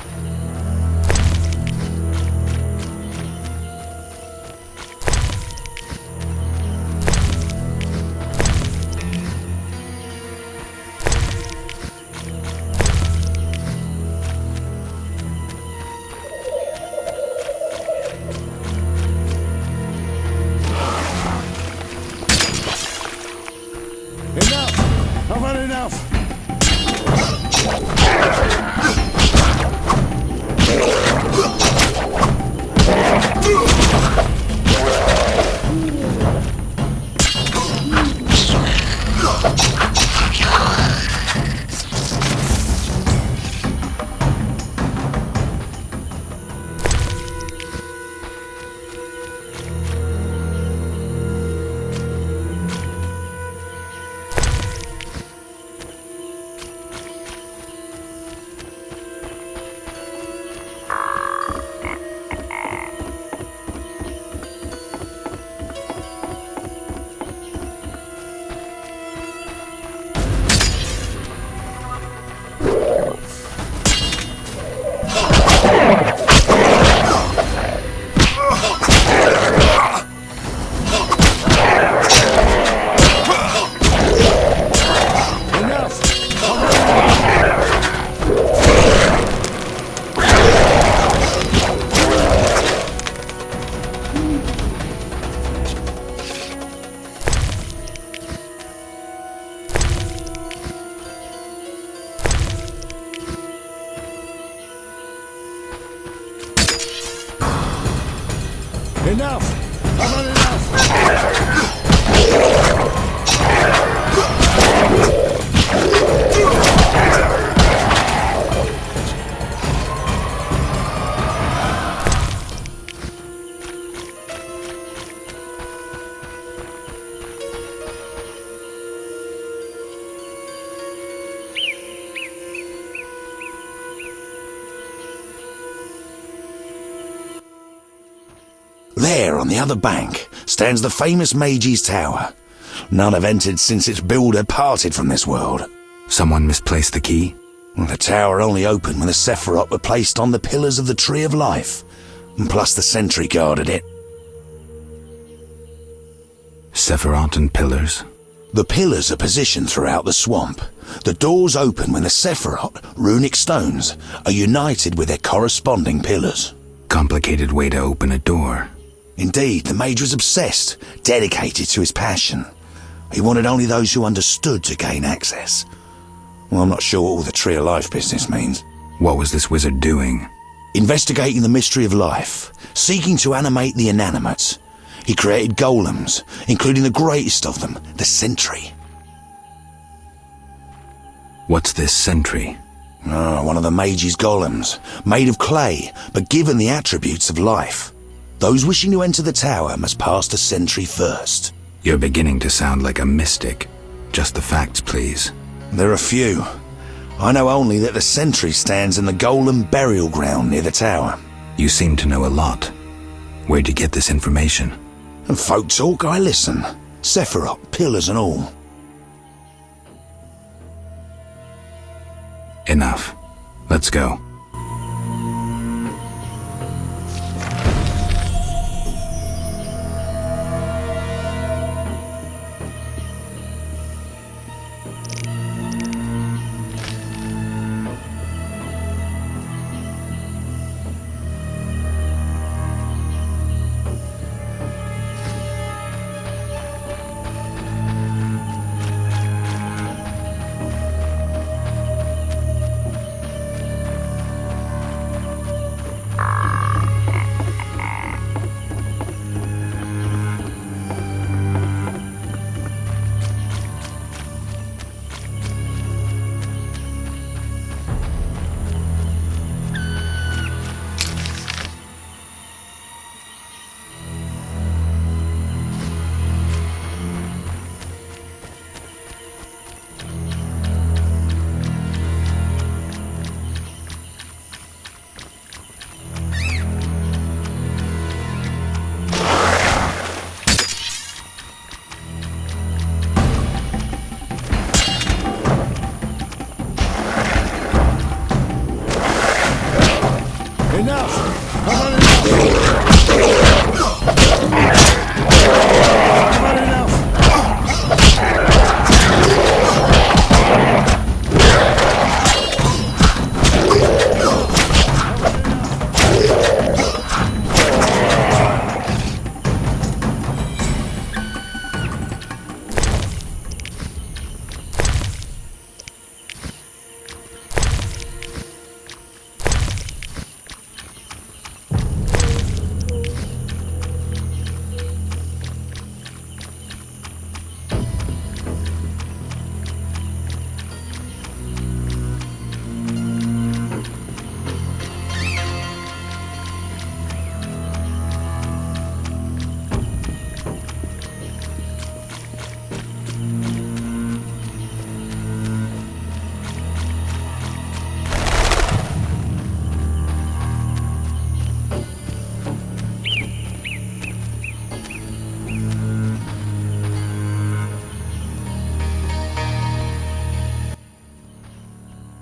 How about enough? Enough! How about enough? Enough! How about enough? Enough! How about enough? There, on the other bank, stands the famous Mage's Tower. None have entered since its builder parted from this world. Someone misplaced the key? Well, the tower only opened when the Sephirot were placed on the pillars of the Tree of Life, and plus the sentry guarded it. Sephirot and pillars? The pillars are positioned throughout the swamp. The doors open when the Sephirot, runic stones, are united with their corresponding pillars. Complicated way to open a door. Indeed, the Mage was obsessed, dedicated to his passion. He wanted only those who understood to gain access. Well, I'm not sure what all the Tree of Life business means. What was this wizard doing? Investigating the mystery of life, seeking to animate the inanimate. He created golems, including the greatest of them, the sentry. What's this sentry? Oh, one of the Mage's golems, made of clay, but given the attributes of life. Those wishing to enter the tower must pass the sentry first. You're beginning to sound like a mystic. Just the facts, please. There are few. I know only that the sentry stands in the golem burial ground near the tower. You seem to know a lot. Where'd you get this information? And folk talk, I listen. Sephirot, pillars and all. Enough. Let's go.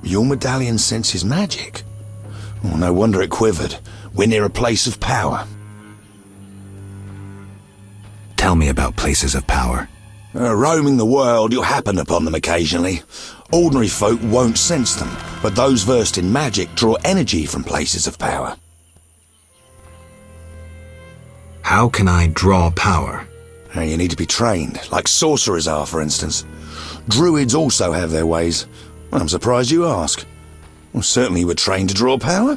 Your medallion senses magic. Oh, no wonder it quivered. We're near a place of power. Tell me about places of power. Roaming the world, you'll happen upon them occasionally. Ordinary folk won't sense them, but those versed in magic draw energy from places of power. How can I draw power? You need to be trained, like sorcerers are, for instance. Druids also have their ways. I'm surprised you ask. Well, certainly you were trained to draw power.